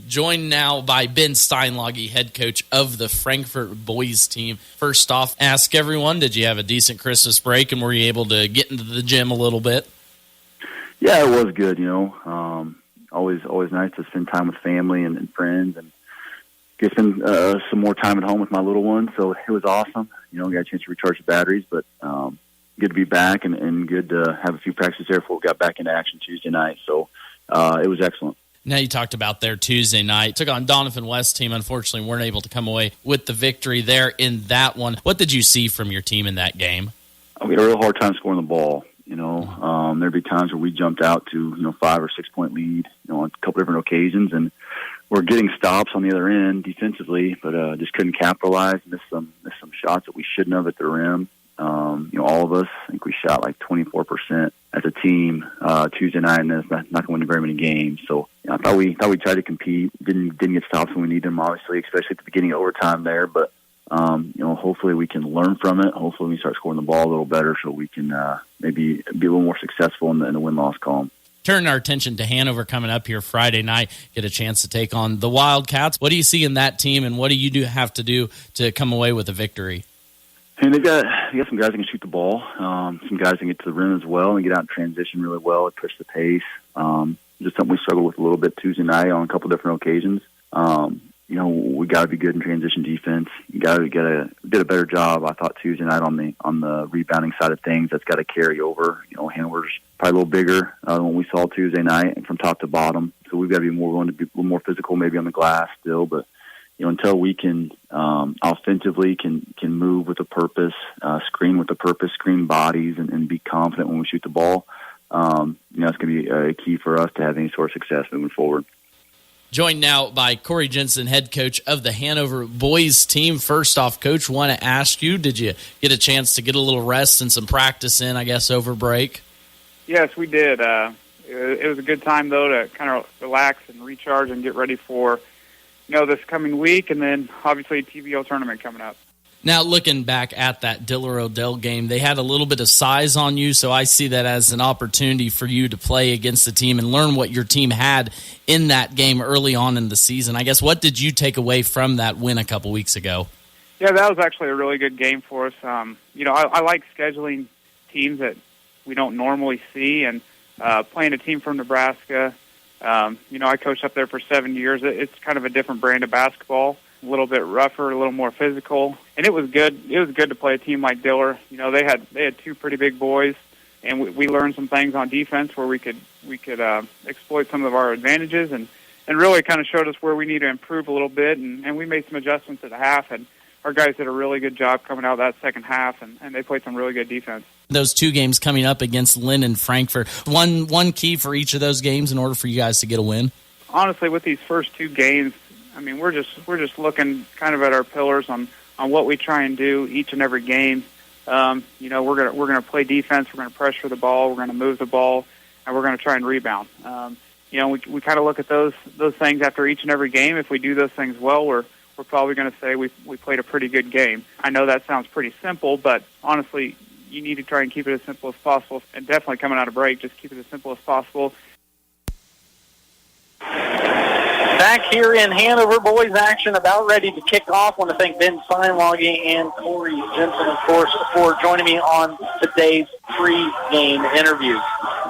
Joined now by Ben Steinlage, head coach of the Frankfort boys team. First off, ask everyone, did you have a decent Christmas break, and were you able to get into the gym a little bit? Yeah, it was good, always nice to spend time with family and friends and spend some more time at home with my little one. So it was awesome. Got a chance to recharge the batteries, but good to be back and good to have a few practices there before we got back into action Tuesday night. So it was excellent. Now you talked about their Tuesday night. Took on Donovan West team. Unfortunately, weren't able to come away with the victory there in that one. What did you see from your team in that game? We had a real hard time scoring the ball. There'd be times where we jumped out to 5 or 6 point lead, on a couple different occasions, and we're getting stops on the other end defensively, but just couldn't capitalize. Missed some shots that we shouldn't have at the rim. All of us, I think we shot like 24% as a team Tuesday night, and that's not going to win very many games. So I thought we tried to compete. Didn't get stops when we needed them, obviously, especially at the beginning of overtime there. But hopefully we can learn from it. Hopefully we start scoring the ball a little better, so we can maybe be a little more successful in the win-loss column. Turn our attention to Hanover coming up here Friday night. Get a chance to take on the Wildcats. What do you see in that team, and what do you have to do to come away with a victory? And they got some guys that can shoot the ball, some guys that can get to the rim as well and get out in transition really well and push the pace. Just something we struggled with a little bit Tuesday night on a couple different occasions. We got to be good in transition defense. You got to did a better job, I thought, Tuesday night on the rebounding side of things. That's got to carry over. Hanover's probably a little bigger than what we saw Tuesday night and from top to bottom. So we've got to be willing to be a little more physical, maybe on the glass still, but until we can offensively can move with a purpose, screen with a purpose, screen bodies, and be confident when we shoot the ball, it's going to be a key for us to have any sort of success moving forward. Joined now by Corey Jensen, head coach of the Hanover boys team. First off, Coach, want to ask you, did you get a chance to get a little rest and some practice in, I guess, over break? Yes, we did. It was a good time, though, to kind of relax and recharge and get ready for this coming week, and then obviously TVO tournament coming up. Now, looking back at that Diller Odell game, they had a little bit of size on you, so I see that as an opportunity for you to play against the team and learn what your team had in that game early on in the season. I guess, what did you take away from that win a couple weeks ago? Yeah, that was actually a really good game for us. I like scheduling teams that we don't normally see, and playing a team from Nebraska. I coached up there for 7 years. It's kind of a different brand of basketball, a little bit rougher, a little more physical, and it was good. It was good to play a team like Diller. They had two pretty big boys, and we learned some things on defense where we could exploit some of our advantages, and really kind of showed us where we need to improve a little bit, and we made some adjustments at the half, and our guys did a really good job coming out of that second half, and they played some really good defense. Those two games coming up against Lynn and Frankfort, one key for each of those games in order for you guys to get a win? Honestly, with these first two games, we're just looking kind of at our pillars on what we try and do each and every game. We're gonna play defense, we're gonna pressure the ball, we're gonna move the ball, and we're gonna try and rebound. We kind of look at those things after each and every game. If we do those things well, we're probably going to say we played a pretty good game. I know that sounds pretty simple, but honestly, you need to try and keep it as simple as possible. And definitely coming out of break, just keep it as simple as possible. Back here in Hanover, boys action about ready to kick off. I want to thank Ben Steinlage and Corey Jensen, of course, for joining me on today's pre-game interview.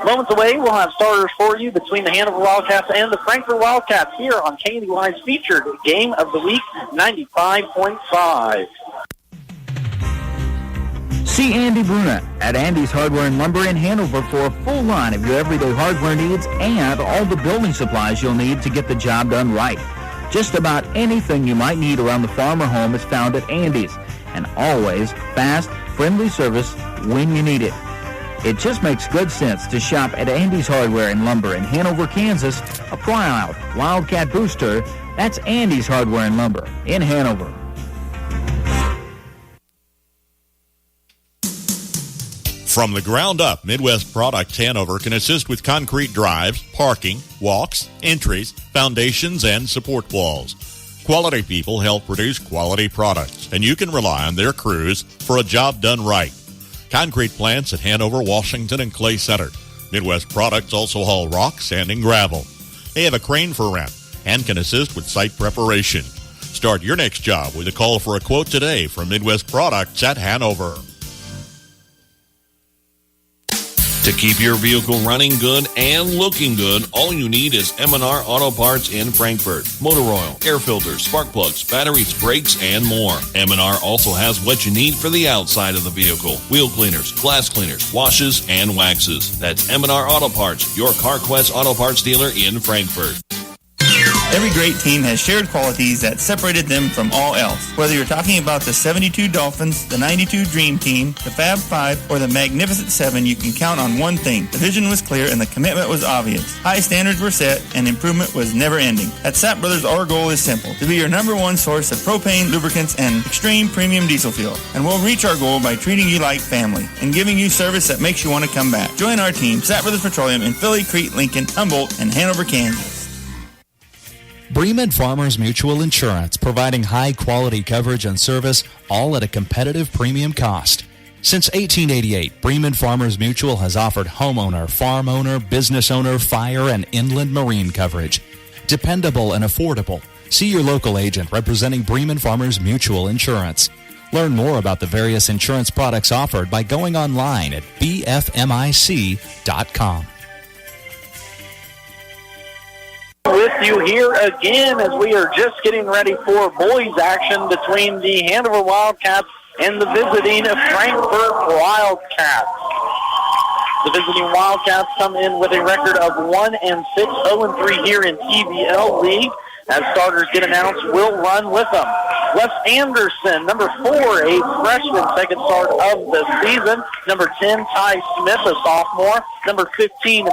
Moments away, we'll have starters for you between the Hanover Wildcats and the Frankfort Wildcats here on KNDY's featured Game of the Week 95.5. See Andy Bruna at Andy's Hardware and Lumber in Hanover for a full line of your everyday hardware needs and all the building supplies you'll need to get the job done right. Just about anything you might need around the farm or home is found at Andy's, and always fast, friendly service when you need it. It just makes good sense to shop at Andy's Hardware and Lumber in Hanover, Kansas. A proud Wildcat booster. That's Andy's Hardware and Lumber in Hanover. From the ground up, Midwest Products Hanover can assist with concrete drives, parking, walks, entries, foundations, and support walls. Quality people help produce quality products, and you can rely on their crews for a job done right. Concrete plants at Hanover, Washington, and Clay Center. Midwest Products also haul rock, sand, and gravel. They have a crane for rent and can assist with site preparation. Start your next job with a call for a quote today from Midwest Products at Hanover. To keep your vehicle running good and looking good, all you need is M&R Auto Parts in Frankfort. Motor oil, air filters, spark plugs, batteries, brakes, and more. M&R also has what you need for the outside of the vehicle. Wheel cleaners, glass cleaners, washes, and waxes. That's M&R Auto Parts, your CarQuest Auto Parts dealer in Frankfort. Every great team has shared qualities that separated them from all else. Whether you're talking about the 72 Dolphins, the 92 Dream Team, the Fab Five, or the Magnificent Seven, you can count on one thing. The vision was clear and the commitment was obvious. High standards were set and improvement was never ending. At Sapp Brothers, our goal is simple: to be your number one source of propane, lubricants, and extreme premium diesel fuel. And we'll reach our goal by treating you like family and giving you service that makes you want to come back. Join our team, Sapp Brothers Petroleum, in Philly, Crete, Lincoln, Humboldt, and Hanover, Kansas. Bremen Farmers Mutual Insurance, providing high-quality coverage and service, all at a competitive premium cost. Since 1888, Bremen Farmers Mutual has offered homeowner, farm owner, business owner, fire, and inland marine coverage. Dependable and affordable. See your local agent representing Bremen Farmers Mutual Insurance. Learn more about the various insurance products offered by going online at bfmic.com. With you here again as we are just getting ready for boys action between the Hanover Wildcats and the visiting Frankfort Wildcats. The visiting Wildcats come in with a record of 1-6, 0-3 here in TBL League. As starters get announced, we'll run with them. Wes Anderson, number 4, a freshman, second start of the season. Number 10, Ty Smith, a sophomore. Number 15,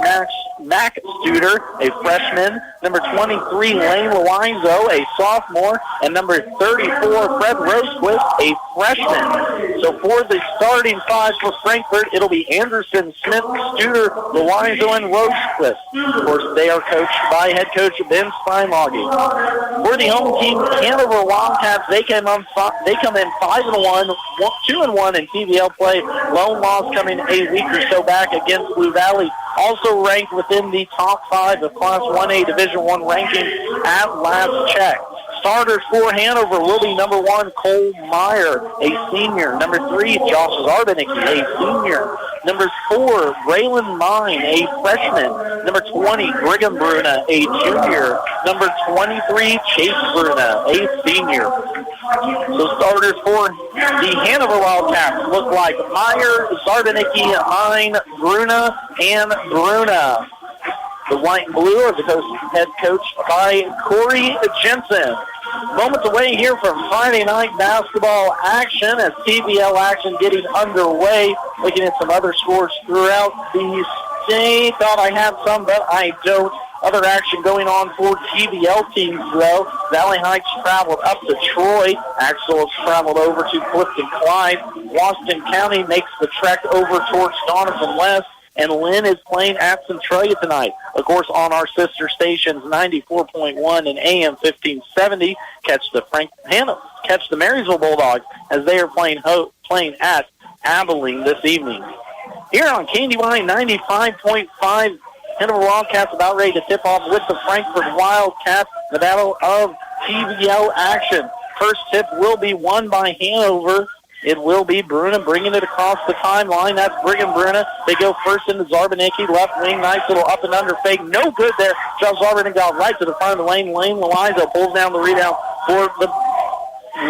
Mac Studer, a freshman. Number 23, Lane Loizo, a sophomore. And number 34, Fred Rosequist, a freshman. So for the starting five for Frankfort, it'll be Anderson, Smith, Studer, Loizo, and Rosequist. Of course, they are coached by head coach Ben Steinlage. For the home team, Hanover Wildcats, they come in 5-1, 2-1 in TVL play. Lone loss coming a week or so back against Blue Valley. Also ranked within the top 5 of Class 1A Division I ranking at last check. Starters for Hanover will be number 1, Cole Meyer, a senior. Number 3, Josh Zarbanicki, a senior. Number 4, Braylon Mine, a freshman. Number 20, Brigham Bruna, a junior. Number 23, Chase Bruna, a senior. So starters for the Hanover Wildcats look like Meyer, Zarbanicki, Mine, Bruna, and Bruna. The white and blue are the head coach by Corey Jensen. Moments away here from Friday night basketball action as TBL action getting underway. Looking at some other scores throughout the state. Thought I had some, but I don't. Other action going on for TBL teams, though. Valley Heights traveled up to Troy. Axel has traveled over to Clifton Clyde. Washington County makes the trek over towards Doniphan West. And Lynn is playing at Centralia tonight. Of course, on our sister stations, 94.1 and AM 1570, catch the Marysville Bulldogs as they are playing at Abilene this evening. Here on KNDY 95.5, Hanover Wildcats about ready to tip off with the Frankfort Wildcats, the battle of TBL action. First tip will be won by Hanover. It will be Bruna bringing it across the timeline. That's Brigham Bruna. They go first into Zarbanicki, left wing. Nice little up and under fake. No good there. Josh Zarbanicki got right to the front of the lane. Lane Loizo pulls down the rebound for the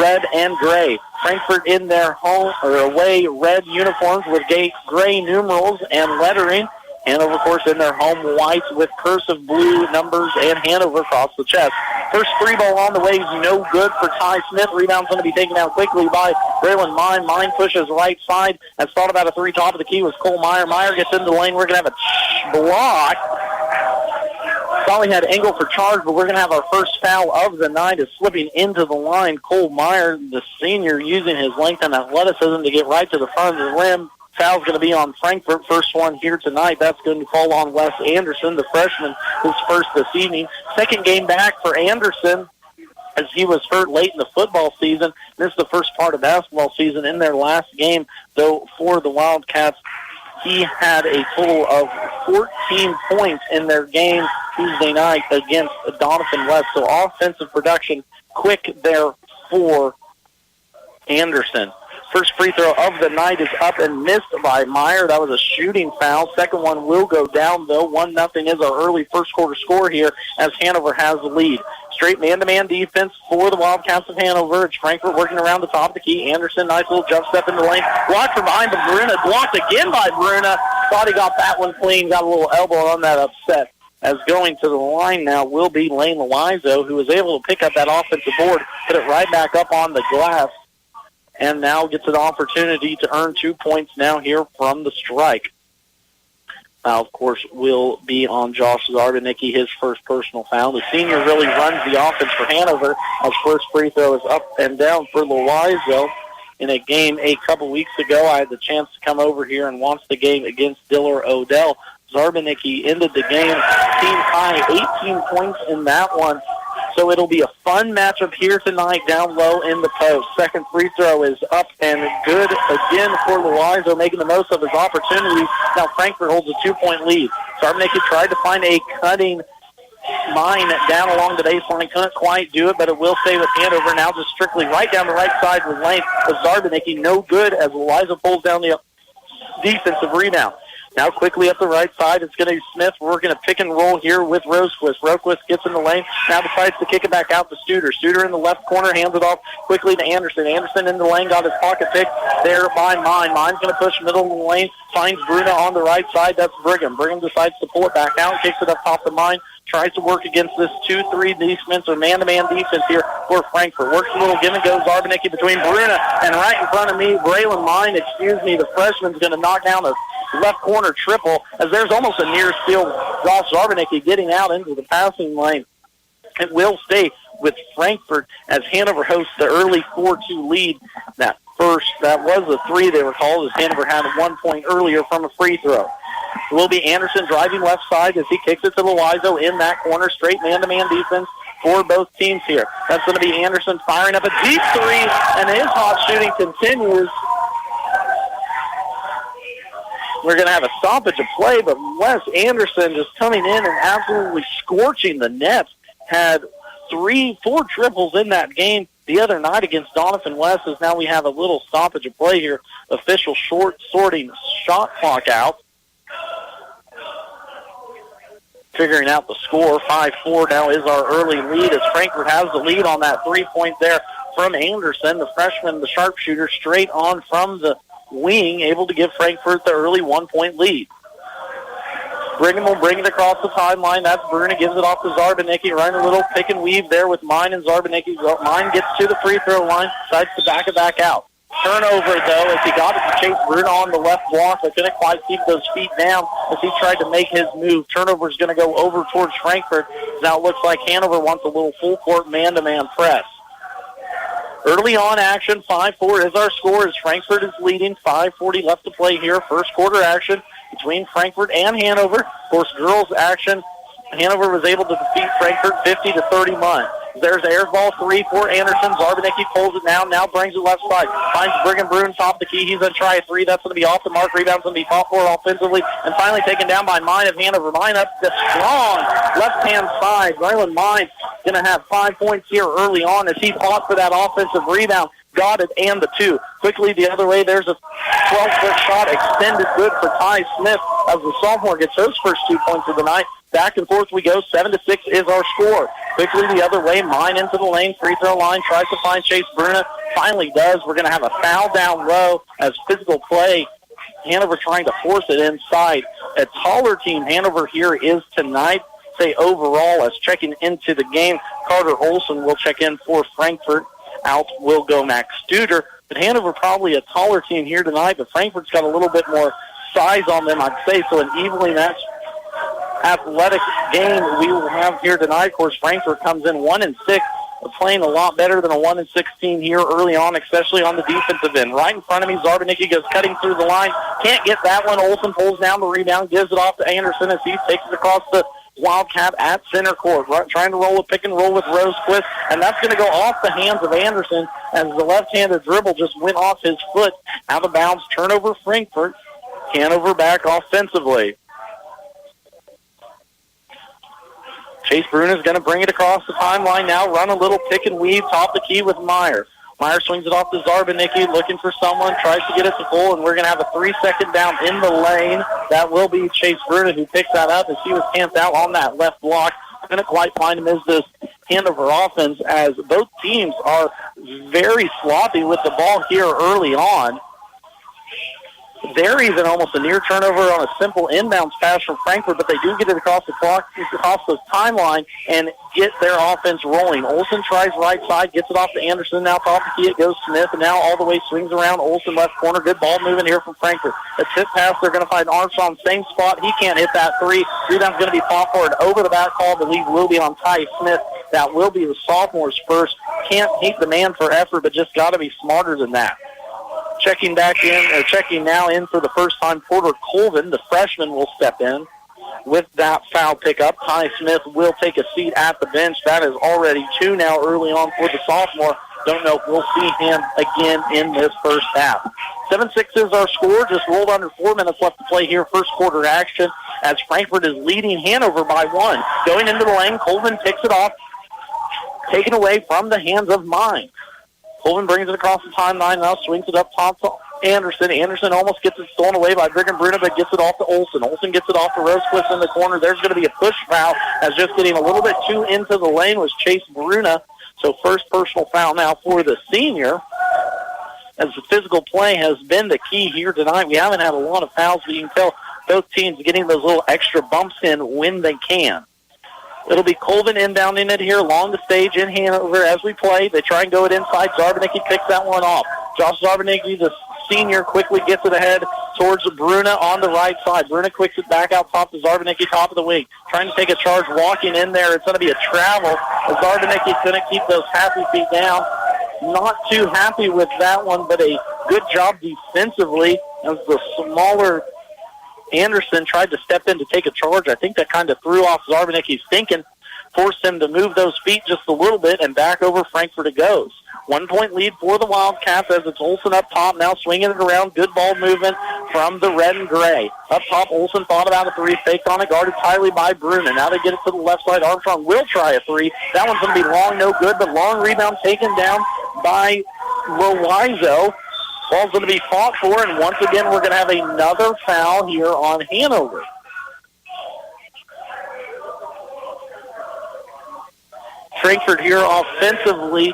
red and gray. Frankfort in their home or away red uniforms with gray numerals and lettering. Hanover, of course, in their home whites with cursive blue numbers and Hanover across the chest. First three ball on the way is no good for Ty Smith. Rebound's going to be taken out quickly by Braylon Mine. Mine pushes right side. That's thought about a three. Top of the key was Cole Meyer. Meyer gets into the lane. We're going to have a block. Thought we had Engel for charge, but we're going to have our first foul of the night is slipping into the line. Cole Meyer, the senior, using his length and athleticism to get right to the front of the rim. Foul's going to be on Frankfort. First one here tonight. That's going to fall on Wes Anderson, the freshman, who's first this evening. Second game back for Anderson as he was hurt late in the football season. This is the first part of basketball season in their last game, though, for the Wildcats. He had a total of 14 points in their game Tuesday night against Donovan West. So offensive production quick there for Anderson. First free throw of the night is up and missed by Meyer. That was a shooting foul. Second one will go down, though. 1-0 is our early first quarter score here as Hanover has the lead. Straight man-to-man defense for the Wildcats of Hanover. It's Frankfort working around the top of the key. Anderson, nice little jump step in the lane. Blocked from behind, but Bruna blocked again by Bruna. Thought he got that one clean. Got a little elbow on that upset. As going to the line now will be Lane Loizo, who was able to pick up that offensive board, put it right back up on the glass, and now gets an opportunity to earn 2 points now here from the strike. Foul, of course, will be on Josh Zarbanicki, his first personal foul. The senior really runs the offense for Hanover. As first free throw is up and down for Loizo. In a game a couple weeks ago, I had the chance to come over here and watch the game against Diller Odell. Zarbanicki ended the game team high, 18 points in that one. So it'll be a fun matchup here tonight down low in the post. Second free throw is up and good again for Loizo, making the most of his opportunities. Now Frankfort holds a 2-point lead. Zarbanicki tried to find a cutting mine down along the baseline. Couldn't quite do it, but it will stay with Hanover. Now just strictly right down the right side with Lane. With Zarbanicki, no good as Loizo pulls down the defensive rebound. Now quickly up the right side, it's going to be Smith. We're going to pick and roll here with Rosequist. Rosequist gets in the lane, now decides to kick it back out to Studer. Studer in the left corner, hands it off quickly to Anderson. Anderson in the lane, got his pocket picked there by Mine. Mine's going to push middle of the lane, finds Bruna on the right side. That's Brigham. Brigham decides to pull it back out, kicks it up top of Mine. Tries to work against this 2-3 defense or man-to-man defense here for Frankfurt. Works a little give-and-go. Zarbanicki between Bruna and right in front of me, Braylon Mine, the freshman's going to knock down a left corner triple as there's almost a near steal. Josh Zarbanicki getting out into the passing lane. It will stay with Frankfurt as Hanover hosts the early 4-2 lead. That was a 3 they were called as Hanover had 1 point earlier from a free throw. It will be Anderson driving left side as he kicks it to Loizo in that corner. Straight man-to-man defense for both teams here. That's going to be Anderson firing up a deep 3, and his hot shooting continues. We're going to have a stoppage of play, but Wes Anderson just coming in and absolutely scorching the nets. Had 4 triples in that game the other night against Donovan West, as now we have a little stoppage of play here. Official sorting shot clock out. Figuring out the score. 5-4 now is our early lead as Frankfurt has the lead on that 3-point there from Anderson. The freshman, the sharpshooter, straight on from the wing, able to give Frankfurt the early 1-point lead. Brigham will bring it across the timeline. That's Bruna, gives it off to Zarbanicki. Running a little pick and weave there with Mine and Zarbanicki. Mine gets to the free throw line, decides to back it back out. Turnover, though, as he got it to chase Bruna on the left block, but couldn't quite keep those feet down as he tried to make his move. Turnover is going to go over towards Frankfurt. Now it looks like Hanover wants a little full-court man-to-man press. Early on action, 5-4 is our score as Frankfurt is leading. 5:40 left to play here. First quarter action between Frankfurt and Hanover. Of course, girls action. Hanover was able to defeat Frankfurt 50-31. There's air ball 3 for Anderson. Zarbanicki pulls it now brings it left side. Finds Brigham Bruin top of the key. He's going to try a 3. That's going to be off the mark. Rebound's going to be fought for offensively. And finally taken down by Mine of Hanover. Mine up the strong left-hand side. Braylon Mine going to have 5 points here early on as he fought for that offensive rebound. Got it and the 2. Quickly the other way, there's a 12-foot shot extended good for Ty Smith as the sophomore gets those first 2 points of the night. Back and forth we go. 7-6 is our score. Quickly the other way, Mine into the lane, free throw line, tries to find Chase Bruna. Finally does. We're going to have a foul down low as physical play. Hanover trying to force it inside. A taller team Hanover here is tonight. Say overall as checking into the game, Carter Olson will check in for Frankfurt. Out will go Max Studer. But Hanover probably a taller team here tonight, but Frankfurt's got a little bit more size on them, I'd say. So an evenly matched athletic game we will have here tonight. Of course, Frankfurt comes in 1-6. They're playing a lot better than a 1-16 here early on, especially on the defensive end. Right in front of me, Zarbanicki goes cutting through the line. Can't get that one. Olsen pulls down the rebound, gives it off to Anderson as he takes it across the Wildcat at center court, right, trying to roll a pick and roll with Rosequist, and that's going to go off the hands of Anderson as the left-handed dribble just went off his foot, out of bounds, turnover Frankfurt. Hanover back offensively. Chase Bruna is going to bring it across the timeline now, run a little pick and weave, top the key with Meyer. Meyer swings it off to Zarbanicki, looking for someone, tries to get it to goal, and we're going to have a 3-second down in the lane. That will be Chase Bruna who picks that up as he was camped out on that left block. Couldn't quite find him as this Hanover offense, as both teams are very sloppy with the ball here early on. There even almost a near turnover on a simple inbounds pass from Frankfort, but they do get it across the clock, across the timeline, and get their offense rolling. Olsen tries right side, gets it off to Anderson. Now top the key, it goes Smith, and now all the way swings around. Olsen left corner, good ball moving here from Frankfort. A tip pass, they're going to find Armstrong, same spot. He can't hit that three. Rebound's going to be fought forward over the back call. The lead will be on Ty Smith. That will be the sophomore's first. Can't hate the man for effort, but just got to be smarter than that. Checking now in for the first time, Porter Colvin, the freshman, will step in with that foul pickup. Ty Smith will take a seat at the bench. That is already 2 now early on for the sophomore. Don't know if we'll see him again in this first half. 7-6 is our score. Just rolled under 4 minutes left to play here. First quarter action as Frankfort is leading Hanover by 1. Going into the lane, Colvin picks it off, taken away from the hands of Mine. Colvin brings it across the timeline, now swings it up top to Anderson. Anderson almost gets it stolen away by Brigham Bruna, but gets it off to Olsen. Olsen gets it off to Rosquist in the corner. There's going to be a push foul, as just getting a little bit too into the lane was Chase Bruna. So first personal foul now for the senior, as the physical play has been the key here tonight. We haven't had a lot of fouls, but you can tell both teams getting those little extra bumps in when they can. It'll be Colvin inbounding it here along the stage in Hanover as we play. They try and go it inside. Zarbanicki picks that one off. Josh Zarbanicki, the senior, quickly gets it ahead towards Bruna on the right side. Bruna quicks it back out top to Zarbanicki, top of the wing. Trying to take a charge, walking in there. It's going to be a travel. Zarbanicki's going to keep those happy feet down. Not too happy with that one, but a good job defensively as the smaller Anderson tried to step in to take a charge. I think that kind of threw off Zarbanicki's thinking, forced him to move those feet just a little bit, and back over Frankfort it goes. 1-point lead for the Wildcats as it's Olsen up top, now swinging it around. Good ball movement from the red and gray. Up top, Olsen thought about a three, faked on it, guarded tightly by Bruna. Now they get it to the left side. Armstrong will try a three. That one's going to be long, no good, but long rebound taken down by Loizo. Ball's going to be fought for, and once again we're going to have another foul here on Hanover. Frankfort here offensively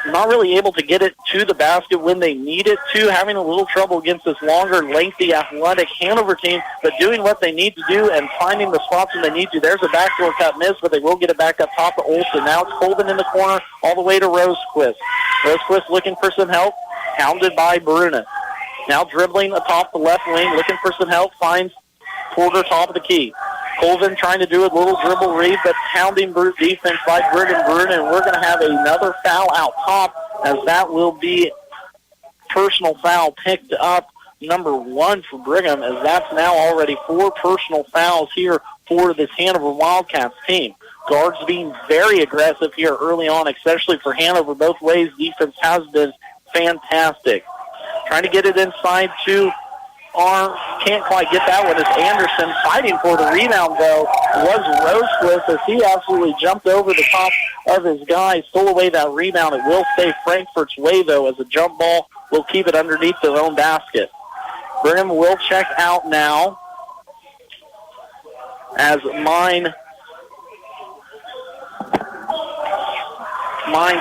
not really able to get it to the basket when they need it to, having a little trouble against this longer, lengthy, athletic Hanover team, but doing what they need to do and finding the spots when they need to. There's a backdoor cut miss, but they will get it back up top to Olsen. Now it's Colvin in the corner all the way to Rosequist. Rosequist looking for some help, hounded by Bruna. Now dribbling atop the left wing, looking for some help, finds Porter top of the key. Colvin trying to do a little dribble read, but hounding defense by Brigham Bruna, and we're going to have another foul out top, as that will be personal foul picked up, number 1 for Brigham, as that's now already 4 personal fouls here for this Hanover Wildcats team. Guards being very aggressive here early on, especially for Hanover both ways. Defense has been fantastic. Trying to get it inside to can't quite get that one as Anderson fighting for the rebound, though, was Rosequist as he absolutely jumped over the top of his guy, stole away that rebound. It will stay Frankfort's way, though, as a jump ball will keep it underneath their own basket. Brigham will check out now as Mine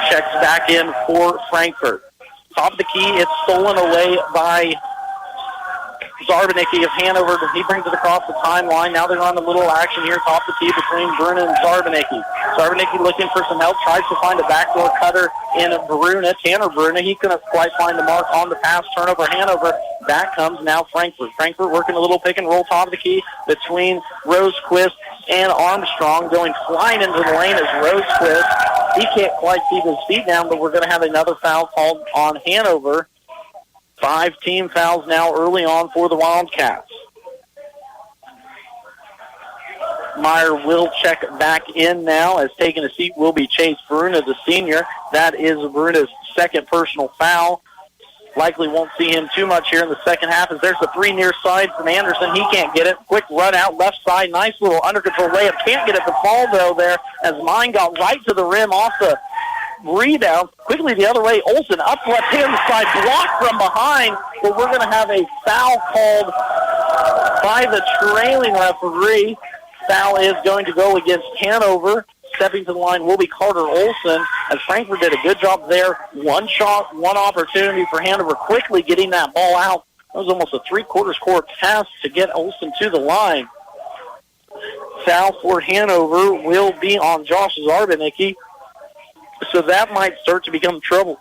checks back in for Frankfort. Top of the key, it's stolen away by Zarbanicki of Hanover. He brings it across the timeline. Now they're on a little action here, top of the key between Bruna and Zarbanicki. Zarbanicki looking for some help, tries to find a backdoor cutter in Bruna. Tanner Bruna, he couldn't quite find the mark on the pass. Turnover Hanover. Back comes now Frankfort. Frankfort working a little pick and roll top of the key between Rosequist and Armstrong, going flying into the lane as Rosequist. He can't quite keep his feet down, but we're going to have another foul called on Hanover. 5 team fouls now early on for the Wildcats. Meyer will check back in now, as taking a seat will be Chase Bruna, the senior. That is Bruna's second personal foul. Likely won't see him too much here in the second half, as there's the three near side from Anderson. He can't get it. Quick run out left side. Nice little under control layup. Can't get it to fall, though, there, as mine got right to the rim off the rebound. Quickly the other way. Olsen up left-hand side. Blocked from behind, but we're going to have a foul called by the trailing referee. Foul is going to go against Hanover. Stepping to the line will be Carter Olsen, as Frankfort did a good job there. One shot, one opportunity for Hanover, quickly getting that ball out. That was almost a three-quarters court pass to get Olsen to the line. Foul for Hanover will be on Josh Zarbanicki, so that might start to become trouble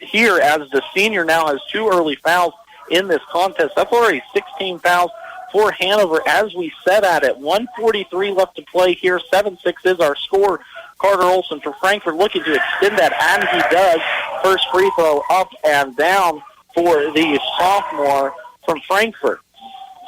here, as the senior now has 2 early fouls in this contest. That's already 16 fouls for Hanover as we set at it. 1:43 left to play here. 7-6 is our score. Carter Olsen for Frankfort looking to extend that, and he does. First free throw up and down for the sophomore from Frankfort.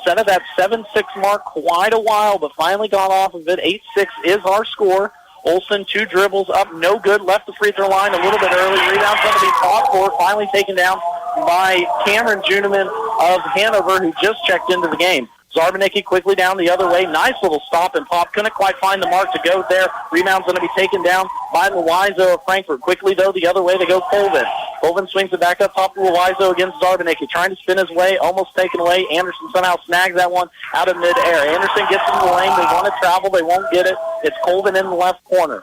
Set at that 7-6 mark quite a while, but finally got off of it. 8-6 is our score. Olsen, 2 dribbles up, no good. Left the free throw line a little bit early. Rebound's going to be fought for. Finally taken down by Cameron Juneman of Hanover, who just checked into the game. Zarbanicki quickly down the other way. Nice little stop and pop. Couldn't quite find the mark to go there. Rebound's going to be taken down by Loizo of Frankfort. Quickly, though, the other way they go Colvin. Colvin swings it back up top to Loizo against Zarbanicki. Trying to spin his way. Almost taken away. Anderson somehow snags that one out of midair. Anderson gets in the lane. They want to travel. They won't get it. It's Colvin in the left corner.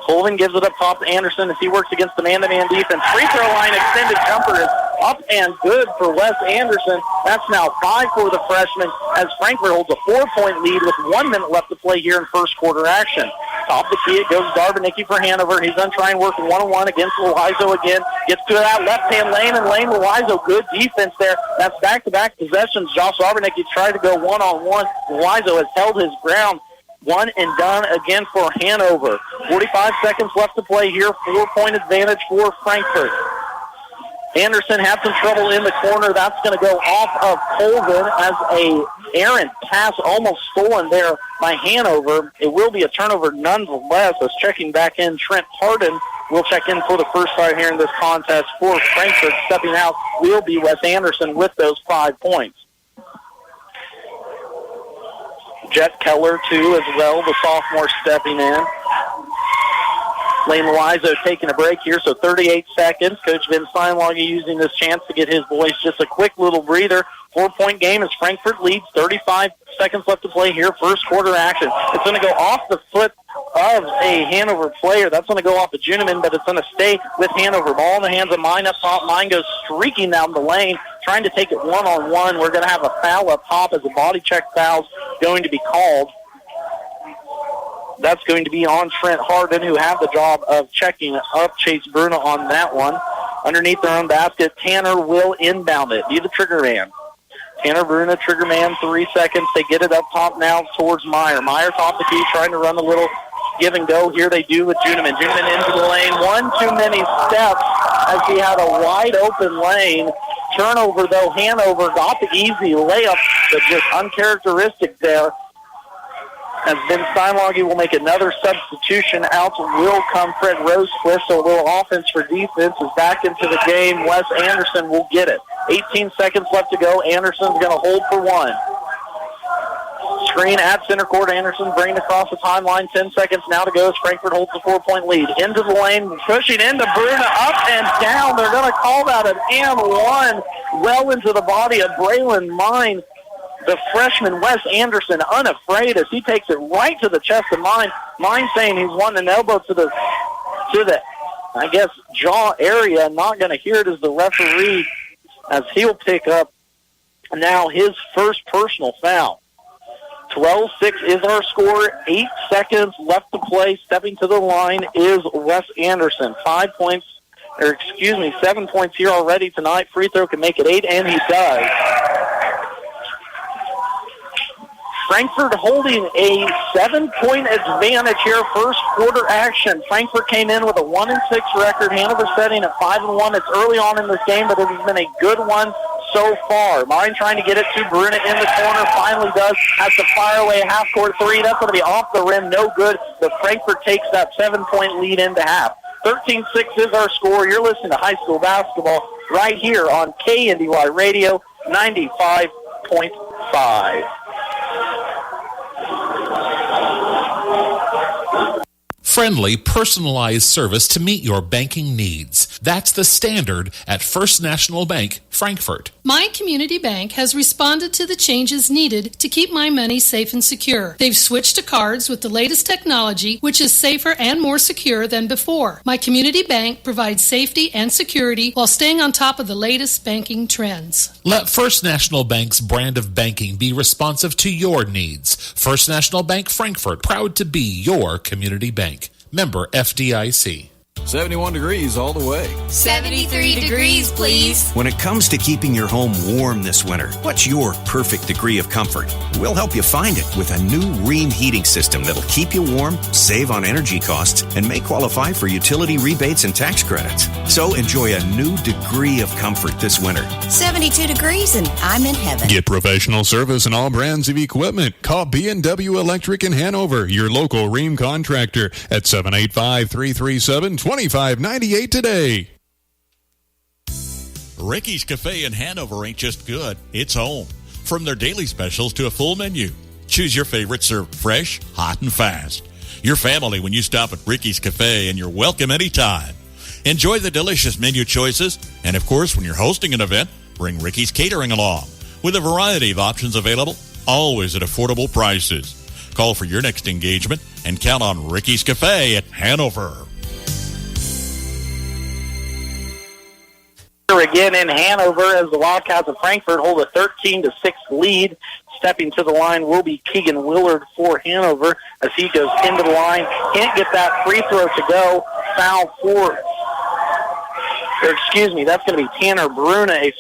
Colvin gives it up top to Anderson as he works against the man-to-man defense. Free throw line extended jumper is up and good for Wes Anderson. That's now 5 for the freshman, as Frankfort holds a 4-point lead with 1 minute left to play here in first quarter action. Top the key, it goes Zarbanicki for Hanover. He's going to try and work one-on-one against Loizo again. Gets to that left-hand lane, and Lane Loizo, good defense there. That's back-to-back possessions. Josh Zarbanicki tried to go one-on-one. Loizo has held his ground. 1 and done again for Hanover. 45 seconds left to play here. 4-point advantage for Frankfort. Anderson had some trouble in the corner. That's going to go off of Colvin as a errant pass almost stolen there by Hanover. It will be a turnover nonetheless, as checking back in Trent Harden will check in for the first time here in this contest for Frankfort. Stepping out will be Wes Anderson with those 5 points. Jet Keller, too, as well, the sophomore stepping in. Lane Loizo taking a break here, so 38 seconds. Coach Vince Steinlage using this chance to get his boys just a quick little breather. 4-point game as Frankfort leads. 35 seconds left to play here. First quarter action. It's going to go off the foot of a Hanover player. That's going to go off of Juneman, but it's going to stay with Hanover. Ball in the hands of Mine up top. Mine goes streaking down the lane, trying to take it one-on-one. We're going to have a foul up top as a body check foul's going to be called. That's going to be on Trent Harden, who had the job of checking up Chase Bruna on that one. Underneath their own basket, Tanner will inbound it. Be the trigger man. Tanner Bruna, trigger man, 3 seconds. They get it up top now towards Meyer. Meyer top the key, trying to run a little give and go. Here they do with Juneman. Juneman into the lane. 1 too many steps as he had a wide open lane. Turnover, though. Hanover got the easy layup, but just uncharacteristic there. As Ben Steinlage will make another substitution. Out will come Fred Rosequist, so a little offense for defense is back into the game. Wes Anderson will get it. 18 seconds left to go. Anderson's going to hold for 1. Screen at center court. Anderson bringing across the timeline. 10 seconds now to go as Frankfort holds the 4-point lead. Into the lane, pushing into Bruna, up and down. They're going to call that an and 1 well into the body of Braylon Mine. The freshman, Wes Anderson, unafraid as he takes it right to the chest of Mine. Mine saying he's wanting an elbow to the, I guess, jaw area. Not going to hear it as the referee, as he'll pick up now his first personal foul. 12-6 is our score. 8 seconds left to play. Stepping to the line is Wes Anderson. 7 points here already tonight. Free throw can make it 8, and he does. Frankfort holding a 7-point advantage here, first quarter action. Frankfort came in with a 1-6 record. Hanover setting at 5-1. It's early on in this game, but it has been a good one so far. Mine trying to get it to Bruna in the corner. Finally does. Has to fire away a half-court 3. That's going to be off the rim. No good. But Frankfort takes that 7-point lead into half. 13-6 is our score. You're listening to high school basketball right here on KNDY Radio 95.5. Friendly, personalized service to meet your banking needs. That's the standard at First National Bank, Frankfort. My community bank has responded to the changes needed to keep my money safe and secure. They've switched to cards with the latest technology, which is safer and more secure than before. My community bank provides safety and security while staying on top of the latest banking trends. Let First National Bank's brand of banking be responsive to your needs. First National Bank, Frankfort, proud to be your community bank. Member FDIC. 71 degrees all the way. 73 degrees, please. When it comes to keeping your home warm this winter, what's your perfect degree of comfort? We'll help you find it with a new Rheem heating system that'll keep you warm, save on energy costs, and may qualify for utility rebates and tax credits. So enjoy a new degree of comfort this winter. 72 degrees and I'm in heaven. Get professional service and all brands of equipment. Call B&W Electric in Hanover, your local Rheem contractor, at 785-337-2598 today. Ricky's Cafe in Hanover ain't just good, it's home. From their daily specials to a full menu, choose your favorite served fresh, hot, and fast. Your family when you stop at Ricky's Cafe, and you're welcome anytime. Enjoy the delicious menu choices, and of course, when you're hosting an event, bring Ricky's Catering along. With a variety of options available, always at affordable prices. Call for your next engagement and count on Ricky's Cafe at Hanover. Again in Hanover as the Wildcats of Frankfort hold a 13-6 lead. Stepping to the line will be Keegan Willard for Hanover as he goes into the line. Can't get that free throw to go. Foul for, that's going to be Tanner Bruna,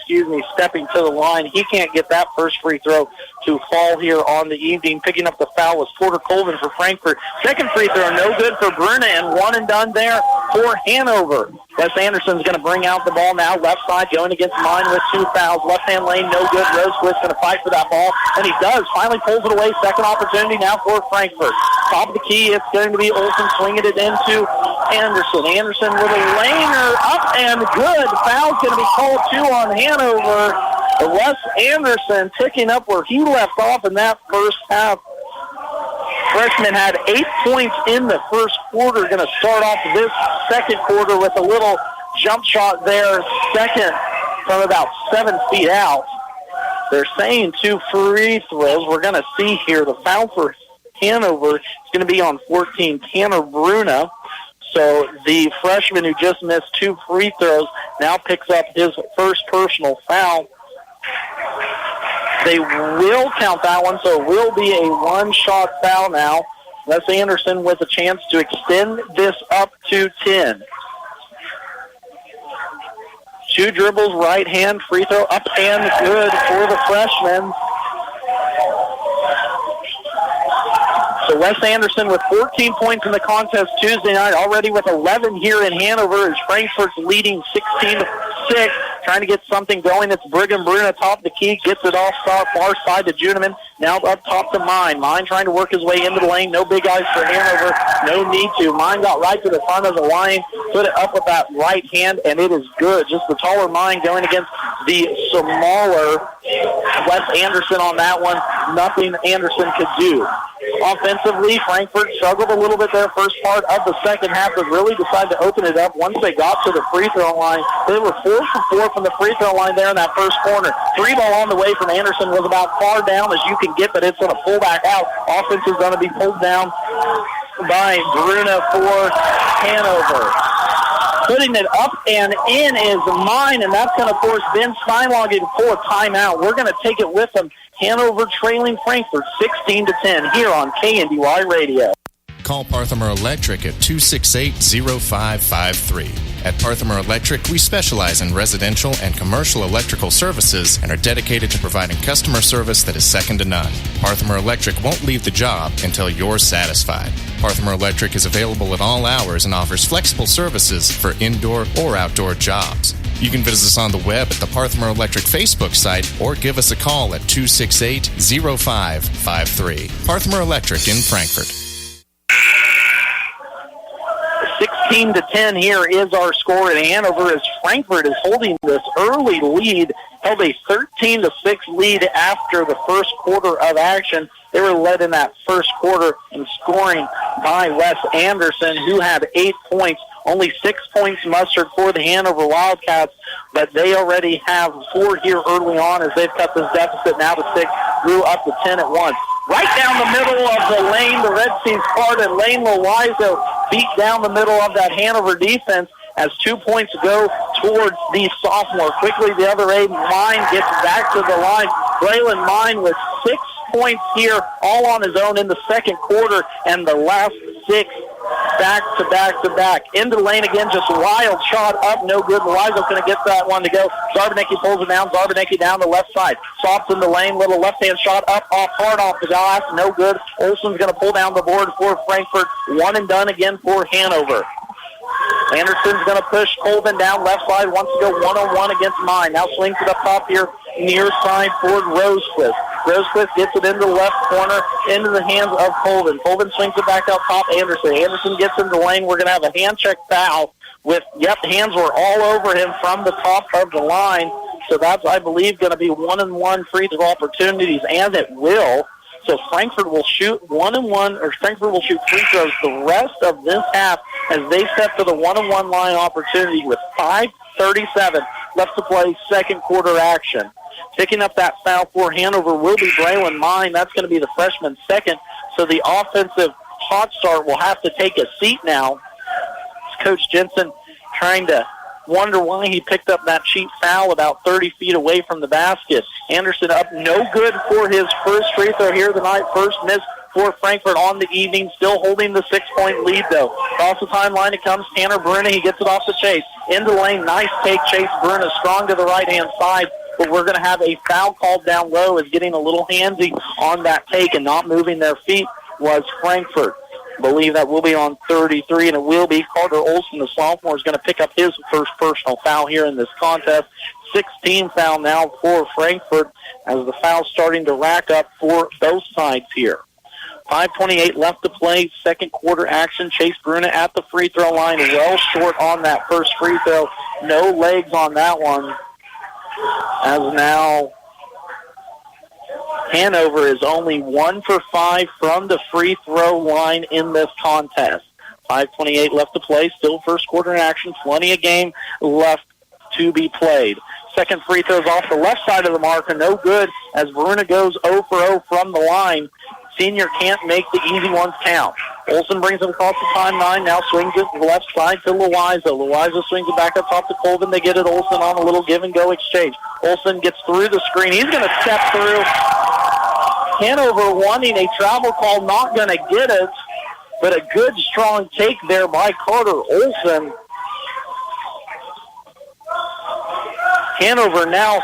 stepping to the line. He can't get that first free throw to fall here on the evening. Picking up the foul was Porter Colvin for Frankfort. Second free throw, no good for Bruna, and one and done there for Hanover. Wes Anderson's going to bring out the ball now. Left side going against mine with two fouls. Left-hand lane, no good. Rosequist going to fight for that ball, and he does. Finally pulls it away. Second opportunity now for Frankfort. Top of the key, it's going to be Olsen swinging it into Anderson. Anderson with a laner up and good. Foul's going to be called too on Hanover. Wes Anderson picking up where he left off in that first half. Freshman had 8 points in the first quarter. Going to start off this second quarter with a little jump shot there, second from about 7 feet out. They're saying 2 free throws. We're going to see here the foul for Hanover is going to be on 14, Tanner Bruna. So the freshman who just missed 2 free throws now picks up his first personal foul. They will count that one, so it will be a one-shot foul now. Wes Anderson with a chance to extend this up to 10. 2 dribbles, right hand, free throw, up and good for the freshman. So Wes Anderson with 14 points in the contest Tuesday night, already with 11 here in Hanover as Frankfort's leading 16-6. Trying to get something going. It's Brigham Bruna top of the key. Gets it off far side to Juneman. Now up top to Mine. Mine trying to work his way into the lane. No big eyes for Hanover. No need to. Mine got right to the front of the line. Put it up with that right hand, and it is good. Just the taller Mine going against the smaller Wes Anderson on that one. Nothing Anderson could do. Offensively, Frankfort struggled a little bit there first part of the second half, but really decided to open it up once they got to the free throw line. They were 4 for 4 from the free throw line there in that first corner. 3 ball on the way from Anderson was about far down as you can get, but it's going to pull back out. Offense is going to be pulled down by Bruna for Hanover. Putting it up and in is Mine, and that's going to force Ben Steinlage to pull a timeout. We're going to take it with them. Hanover trailing Frankfort 16-10 here on KNDY Radio. Call Parthimer Electric at 268-0553. At Parthimer Electric, we specialize in residential and commercial electrical services and are dedicated to providing customer service that is second to none. Parthimer Electric won't leave the job until you're satisfied. Parthimer Electric is available at all hours and offers flexible services for indoor or outdoor jobs. You can visit us on the web at the Parthimer Electric Facebook site or give us a call at 268-0553. Parthimer Electric in Frankfort. 16-10 here is our score in Hanover as Frankfort is holding this early lead, held a 13-6 lead after the first quarter of action. They were led in that first quarter in scoring by Wes Anderson, who had 8 points. Only 6 points mustered for the Hanover Wildcats, but they already have 4 here early on as they've cut this deficit now to 6, grew up to 10 at once. Right down the middle of the lane, the Red Seas parted. Lane Loizo beat down the middle of that Hanover defense as 2 points go towards the sophomore. Quickly, the other aid, Mine gets back to the line. Braylon Mine with 6 points here, all on his own in the second quarter, and the last 6 back. Into the lane again, just a wild shot up, no good. Loizo's going to get that one to go. Zarbanecki pulls it down. Zarbanecki down the left side. Softs in the lane, little left-hand shot up, hard off the glass, no good. Olsen's going to pull down the board for Frankfort. One and done again for Hanover. Anderson's going to push Colvin down left side, wants to go one-on-one against Mine. Now swings it up top here, near side toward Rosequist. Rosequist gets it into the left corner, into the hands of Colvin. Colvin swings it back out top, Anderson. Anderson gets in the lane. We're going to have a hand check foul with, hands were all over him from the top of the line. So that's, I believe, going to be 1-and-1 free throw opportunities, and it will. So Frankfort will shoot 1-and-1, or Frankfort will shoot free throws the rest of this half as they set for the 1-and-1 line opportunity with 5:37 left to play, second quarter action. Picking up that foul for Hanover will be Braylon Mine. That's going to be the freshman's second. So the offensive hot start will have to take a seat now. Coach Jensen trying to wonder why he picked up that cheap foul about 30 feet away from the basket. Anderson up no good for his first free throw here tonight. First miss for Frankfort on the evening, still holding the 6-point lead, though. Across the timeline it comes, Tanner Bruna. He gets it off the Chase. Into the lane, nice take, Chase Bruna, strong to the right-hand side, but we're going to have a foul called down low as getting a little handsy on that take and not moving their feet was Frankfort. I believe that will be on 33, and it will be Carter Olsen, the sophomore, is going to pick up his first personal foul here in this contest. 16 foul now for Frankfort as the foul's starting to rack up for both sides here. 5:28 left to play, second quarter action. Chase Bruna at the free throw line, well short on that first free throw. No legs on that one. As now Hanover is only 1 for 5 from the free throw line in this contest. 5:28 left to play, still first quarter in action. Plenty of game left to be played. Second free throw's off the left side of the marker, no good as Bruna goes 0 for 0 from the line. Senior can't make the easy ones count. Olsen brings it across the timeline, now swings it to the left side to Loizo. Loizo swings it back up top to Colvin. They get it Olsen on a little give-and-go exchange. Olsen gets through the screen. He's going to step through. Hanover wanting a travel call, not going to get it, but a good, strong take there by Carter Olsen. Hanover now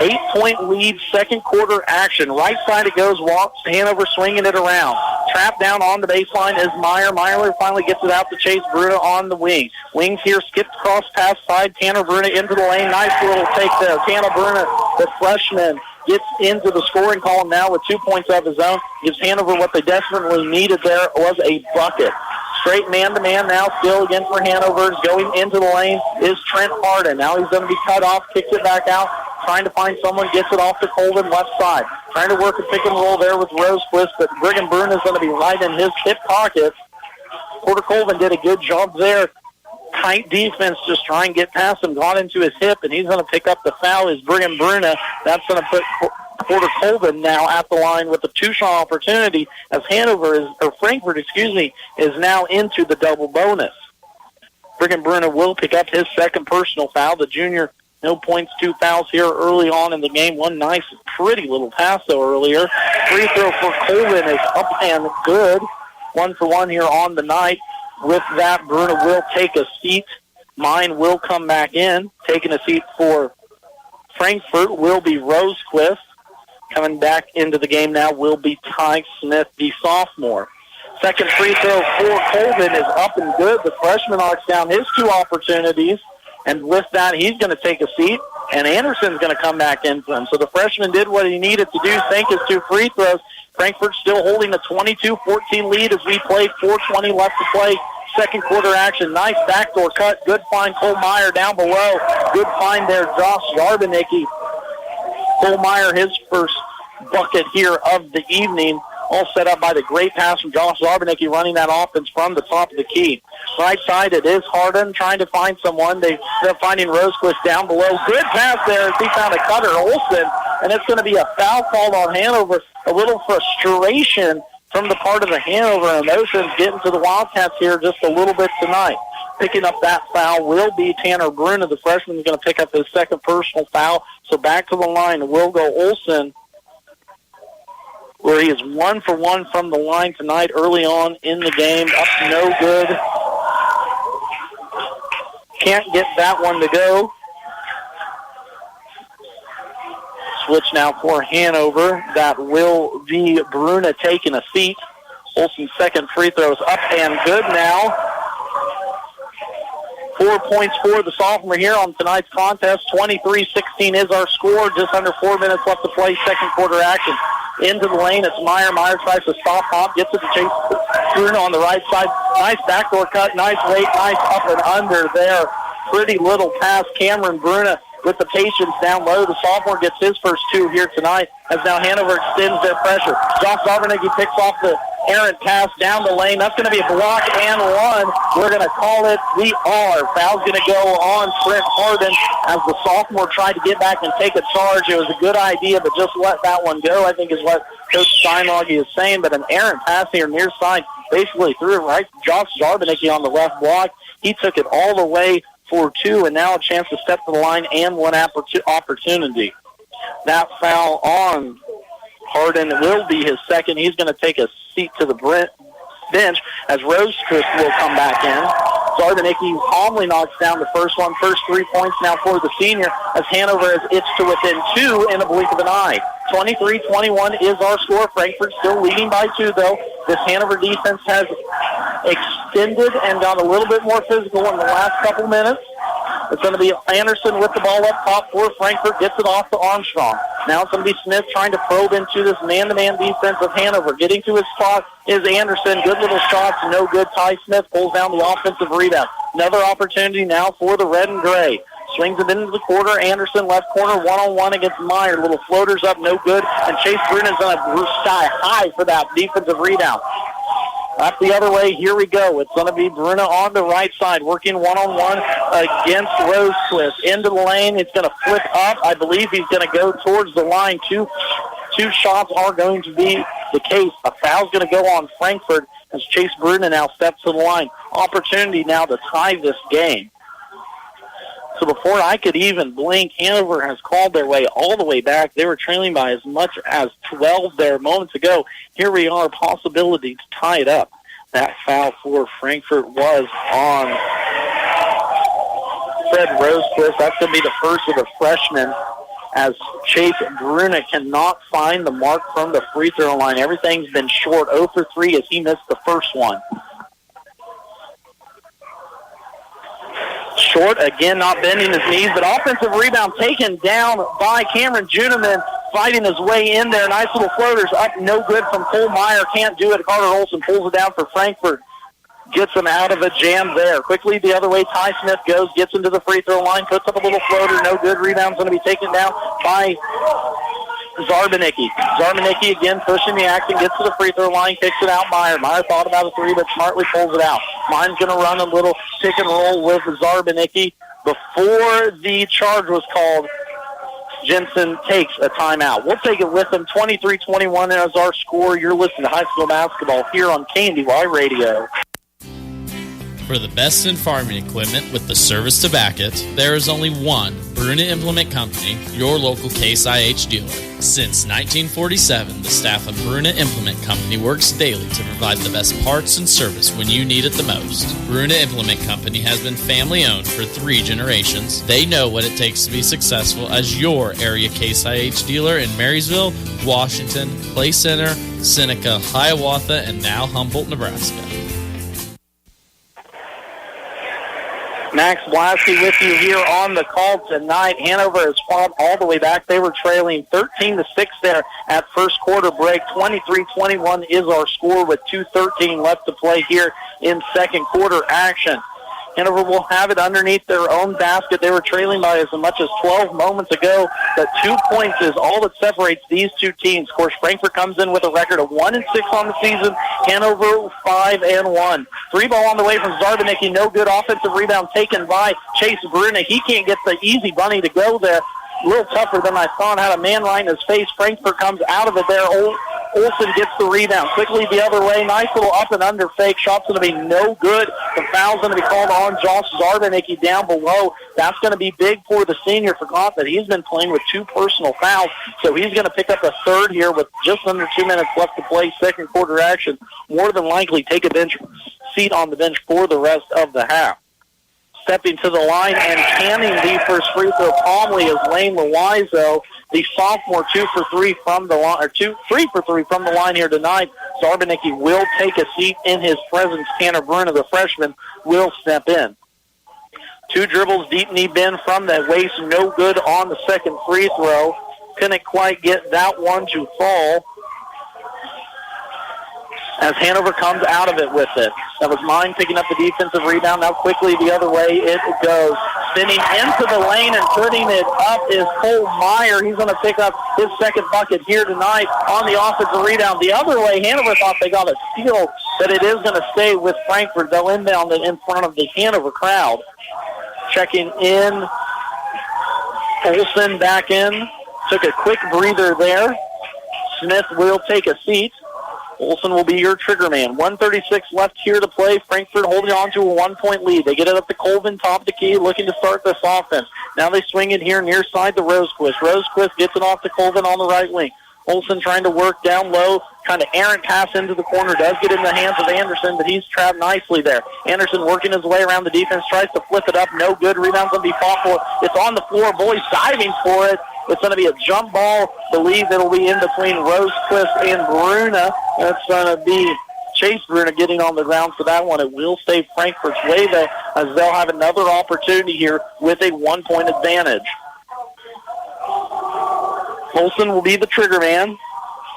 8-point lead, second quarter action. Right side it goes, walks, Hanover swinging it around. Trapped down on the baseline is Meyer. Meyer finally gets it out to Chase Bruna on the wing. Wings here, skipped across pass side. Tanner Bruna into the lane. Nice little take there. Tanner Bruna, the freshman, gets into the scoring column now with 2 points of his own. Gives Hanover what they desperately needed there was a bucket. Straight man-to-man now still again for Hanover. Going into the lane is Trent Harden. Now he's going to be cut off, kicks it back out, trying to find someone, gets it off to Colvin left side. Trying to work a pick and roll there with Rosequist, but Brigham Bruna is going to be right in his hip pocket. Porter Colvin did a good job there. Tight defense, just try and get past him, got into his hip, and he's going to pick up the foul is Brigham Bruna. That's going to put Porter Colvin now at the line with a two-shot opportunity as Frankfort, is now into the double bonus. Brigham Bruna will pick up his second personal foul. The junior, no points, 2 fouls here early on in the game. One nice, pretty little pass, though, earlier. Free throw for Colvin is up and good. 1 for 1 here on the night. With that, Bruna will take a seat. Mine will come back in. Taking a seat for Frankfort will be Rosequist. Coming back into the game now will be Ty Smith, the sophomore. Second free throw for Colvin is up and good. The freshman knocks down his 2 opportunities. And with that, he's going to take a seat, and Anderson's going to come back in for him. So the freshman did what he needed to do, sank his 2 free throws. Frankfurt still holding a 22-14 lead as we play 4:20 left to play. second quarter action. Nice backdoor cut. Good find, Cole Meyer down below. Good find there, Josh Zarbanicki. Cole Meyer, his first bucket here of the evening. All set up by the great pass from Josh Zarbanicki running that offense from the top of the key. Right side, it is Harden trying to find someone. They're finding Rosequist down below. Good pass there as he found a cutter, Olsen, and it's going to be a foul called on Hanover. A little frustration from the part of the Hanover emotions getting to the Wildcats here just a little bit tonight. Picking up that foul will be Tanner Bruna. The freshman is going to pick up his second personal foul. So back to the line will go Olsen, where he is 1 for 1 from the line tonight early on in the game. Up no good. Can't get that one to go. Switch now for Hanover. That will be Bruna taking a seat. Olsen's second free throw is up and good now. 4 points for the sophomore here on tonight's contest. 23-16 is our score. Just under 4 minutes left to play second quarter action. Into the lane, it's Meyer. Meyer tries to stop hop, gets it to Chase Bruna on the right side. Nice backdoor cut, nice late, nice up and under there. Pretty little pass. Cameron Bruna with the patience down low. The sophomore gets his first two here tonight as now Hanover extends their pressure. Josh Zarbanicki picks off the errant pass down the lane. That's going to be a block and one. We're going to call it the R. Foul's going to go on Trent Harden as the sophomore tried to get back and take a charge. It was a good idea, but just let that one go, I think is what Coach Steinlage is saying. But an errant pass here near side basically threw it right to Josh Zarbanicki on the left block. He took it all the way for two, and now a chance to step to the line and one opportunity. That foul on Harden will be his second. He's going to take a seat to the bench as Rosequist will come back in. Zarbanicki calmly knocks down the first one. First 3 points now for the senior as Hanover is itched to within two in a blink of an eye. 23-21 is our score. Frankfort still leading by two, though. This Hanover defense has extended and got a little bit more physical in the last couple minutes. It's going to be Anderson with the ball up top for Frankfort. Gets it off to Armstrong. Now it's going to be Smith trying to probe into this man-to-man defense of Hanover. Getting to his spot is Anderson. Good little shots, no good. Ty Smith pulls down the offensive rebound. Another opportunity now for the red and gray. Swings it into the quarter. Anderson left corner, one-on-one against Meyer. Little floaters up, no good. And Chase Bruna's going to sky high for that defensive rebound. Up the other way, here we go. It's going to be Bruna on the right side, working one-on-one against Rosequist. Into the lane, it's going to flip up. I believe he's going to go towards the line. Two shots are going to be the case. A foul's going to go on Frankfort as Chase Bruna now steps to the line. Opportunity now to tie this game. So before I could even blink, Hanover has called their way all the way back. They were trailing by as much as 12 there moments ago. Here we are, possibility to tie it up. That foul for Frankfort was on Fred Rosequist. That's going to be the first of the freshmen as Chase Bruna cannot find the mark from the free throw line. Everything's been short, 0 for 3 as he missed the first one. Short, again, not bending his knees, but offensive rebound taken down by Cameron Juneman, fighting his way in there. Nice little floaters up, no good from Cole Meyer. Can't do it. Carter Olsen pulls it down for Frankfort. Gets him out of a jam there. Quickly the other way, Ty Smith goes, gets into the free throw line, puts up a little floater, no good. Rebound's going to be taken down by Zarbanicki. Zarbanicki again pushing the action, gets to the free throw line, kicks it out. Meyer thought about a three, but smartly pulls it out. Meyer's going to run a little pick and roll with Zarbanicki. Before the charge was called, Jensen takes a timeout. We'll take it with him. 23-21 as our score. You're listening to high school basketball here on KNDY Radio. For the best in farming equipment with the service to back it, there is only one Bruna Implement Company, your local Case IH dealer. Since 1947, the staff of Bruna Implement Company works daily to provide the best parts and service when you need it the most. Bruna Implement Company has been family-owned for 3 generations. They know what it takes to be successful as your area Case IH dealer in Marysville, Washington, Clay Center, Seneca, Hiawatha, and now Humboldt, Nebraska. Max Blasky with you here on the call tonight. Hanover has fought all the way back. They were trailing 13-6 there at first quarter break. 23-21 is our score with 2:13 left to play here in second quarter action. Hanover will have it underneath their own basket. They were trailing by as much as 12 moments ago, but 2 points is all that separates these two teams. Of course, Frankfort comes in with a record of 1-6 on the season. Hanover 5-1. 3 ball on the way from Zarbanicki. No good offensive rebound taken by Chase Bruna. He can't get the easy bunny to go there. A little tougher than I thought. Had a man right in his face. Frankfort comes out of it there. Olsen gets the rebound. Quickly the other way. Nice little up and under fake. Shot's going to be no good. The foul's going to be called on Josh Zarbanicki down below. That's going to be big for the senior. Forgot that he's been playing with 2 personal fouls, so he's going to pick up a third here with just under 2 minutes left to play second quarter action. More than likely take a bench seat on the bench for the rest of the half. Stepping to the line and canning the first free throw calmly is Lane Loizo, the sophomore, 3 for 3 from the line here tonight. Zarbanicki will take a seat in his presence. Tanner Bruna, the freshman, will step in. 2 dribbles, deep knee bend from the waist, no good on the second free throw. Couldn't quite get that one to fall as Hanover comes out of it with it. That was Mine picking up the defensive rebound. Now quickly the other way it goes. Spinning into the lane and putting it up is Cole Meyer. He's going to pick up his second bucket here tonight on the offensive rebound. The other way, Hanover thought they got a steal, but it is going to stay with Frankfort. They'll inbound it in front of the Hanover crowd. Checking in. Olsen back in. Took a quick breather there. Smith will take a seat. Olsen will be your trigger man. 1:36 left here to play. Frankfort holding on to a 1-point lead. They get it up to Colvin, top of the key, looking to start this offense. Now they swing it here near side to Rosequist. Rosequist gets it off to Colvin on the right wing. Olsen trying to work down low, kind of errant pass into the corner. Does get in the hands of Anderson, but he's trapped nicely there. Anderson working his way around the defense, tries to flip it up. No good. Rebound's going to be fought for. It's on the floor. Boys diving for it. It's going to be a jump ball. Believe it'll be in between Rosequist and Bruna. That's going to be Chase Bruna getting on the ground for that one. It will stay Frankfort's way there as they'll have another opportunity here with a 1-point advantage. Olsen will be the trigger man.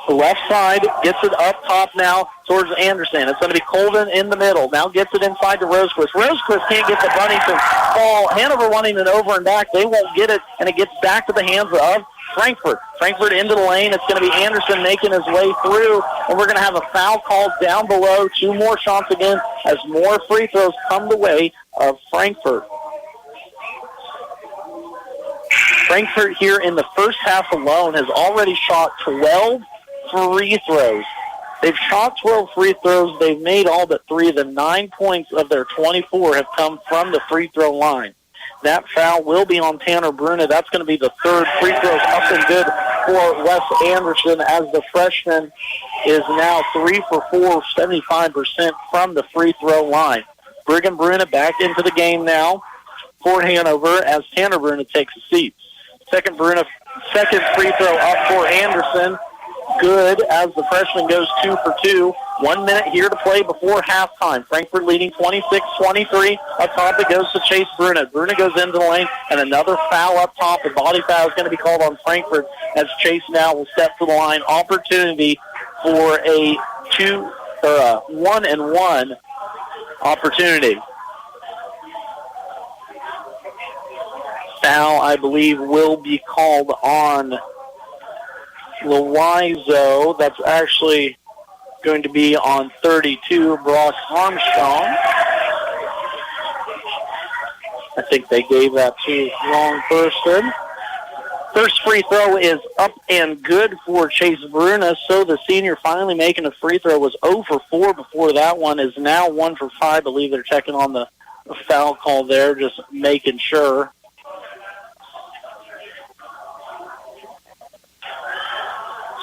The left side gets it up top now towards Anderson. It's going to be Colvin in the middle. Now gets it inside to Rosequist. Rosequist can't get the bunny to fall. Hanover wanting it over and back. They won't get it, and it gets back to the hands of Frankfort. Frankfort into the lane. It's going to be Anderson making his way through, and we're going to have a foul called down below. 2 more shots again as more free throws come the way of Frankfort. Frankfort here in the first half alone has already shot 12 free throws. They've shot 12 free throws. They've made all but 3 of the 9 points of their 24 have come from the free throw line. That foul will be on Tanner Bruna. That's going to be the third free throw up and good for Wes Anderson as the freshman is now 3 for 4, 75% from the free throw line. Brigham Bruna back into the game now for Hanover as Tanner Bruna takes a seat. Second free throw up for Anderson. Good as the freshman goes 2 for 2. 1 minute here to play before halftime. Frankfort leading 26-23. Up top it goes to Chase Bruna. Bruna goes into the lane, and another foul up top. The body foul is going to be called on Frankfort as Chase now will step to the line. Opportunity for a 1-and-1 opportunity. Foul, I believe, will be called on Loizo. That's actually going to be on 32, Brock Armstrong. I think they gave that to the wrong person. First free throw is up and good for Chase Bruna, so the senior finally making a free throw. Was 0 for 4 before that one, is now 1 for 5. I believe they're checking on the foul call there, just making sure.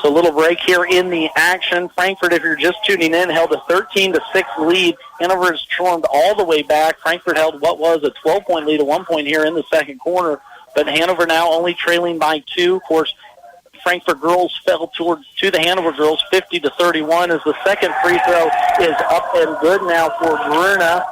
So a little break here in the action. Frankfort, if you're just tuning in, held a 13-6 lead. Hanover has stormed all the way back. Frankfort held what was a 12-point lead at 1 point here in the second quarter, but Hanover now only trailing by 2. Of course, Frankfort girls fell to the Hanover girls 50-31 as the second free throw is up and good now for Bruna.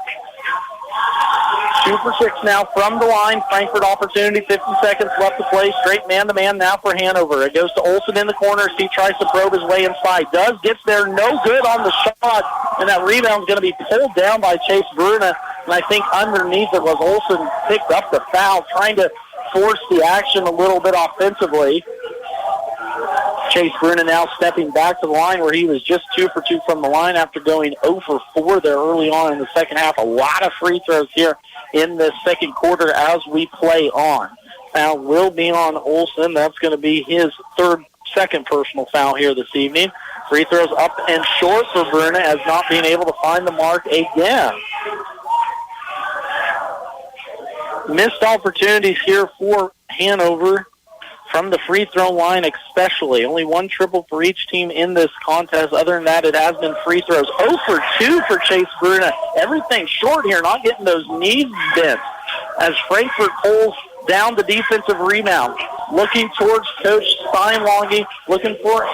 2 for 6 now from the line. Frankfort opportunity, 50 seconds left to play. Straight man-to-man now for Hanover. It goes to Olsen in the corner as he tries to probe his way inside. Gets there, no good on the shot, and that rebound's going to be pulled down by Chase Bruna. And I think underneath it was Olsen picked up the foul, trying to force the action a little bit offensively. Chase Bruna now stepping back to the line where he was just 2 for 2 from the line after going 0 for 4 there early on in the second half. A lot of free throws here in the second quarter as we play on. Foul will be on Olsen. That's going to be his second personal foul here this evening. Free throws up and short for Bruna as not being able to find the mark again. Missed opportunities here for Hanover from the free throw line especially. Only 1 triple for each team in this contest. Other than that, it has been free throws. 0 for 2 for Chase Bruna. Everything short here, not getting those knees bent as Frankfort pulls down the defensive rebound. Looking towards Coach Steinlonge, looking for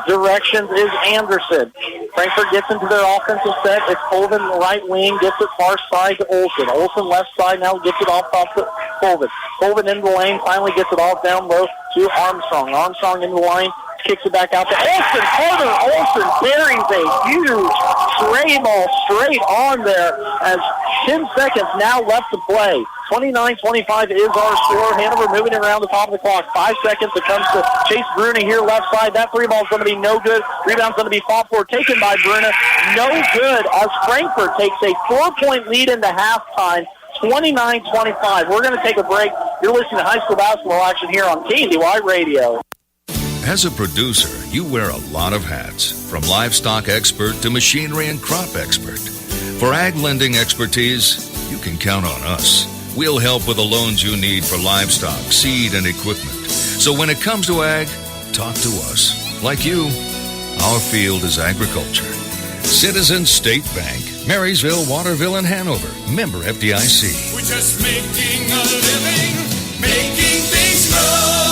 directions is Anderson. Frankfort gets into their offensive set. It's Colvin right wing, gets it far side to Olsen. Olsen left side now gets it off top to Colvin. Colvin into the lane, finally gets it off down low to Armstrong. Armstrong in the line, kicks it back out to Olsen. Carter Olsen buries a huge stray ball straight on there as 10 seconds now left to play. 29-25 is our score. Hanover moving around the top of the clock. 5 seconds. It comes to Chase Bruna here left side. That 3 ball is going to be no good. Rebound's going to be fought for. Taken by Bruna. No good as Frankfort takes a 4-point lead into halftime. 29-25. We're going to take a break. You're listening to high school basketball action here on KNDY Radio. As a producer, you wear a lot of hats, from livestock expert to machinery and crop expert. For ag lending expertise, you can count on us. We'll help with the loans you need for livestock, seed, and equipment. So when it comes to ag, talk to us. Like you, our field is agriculture. Citizens State Bank, Marysville, Waterville, and Hanover. Member FDIC. We're just making a living, making things grow.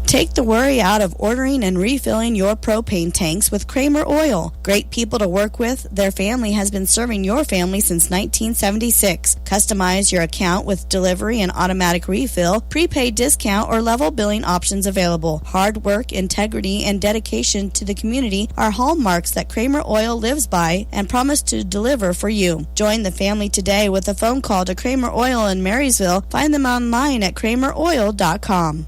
Take the worry out of ordering and refilling your propane tanks with Kramer Oil. Great people to work with. Their family has been serving your family since 1976. Customize your account with delivery and automatic refill, prepaid discount, or level billing options available. Hard work, integrity, and dedication to the community are hallmarks that Kramer Oil lives by and promise to deliver for you. Join the family today with a phone call to Kramer Oil in Marysville. Find them online at krameroil.com.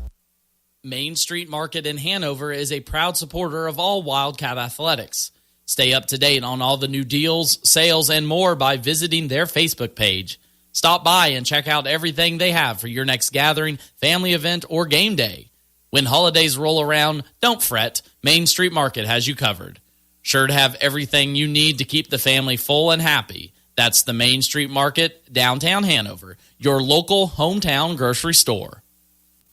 Main Street Market in Hanover is a proud supporter of all Wildcat athletics. Stay up to date on all the new deals, sales, and more by visiting their Facebook page. Stop by and check out everything they have for your next gathering, family event, or game day. When holidays roll around, don't fret. Main Street Market has you covered. Sure to have everything you need to keep the family full and happy. That's the Main Street Market, downtown Hanover, your local hometown grocery store.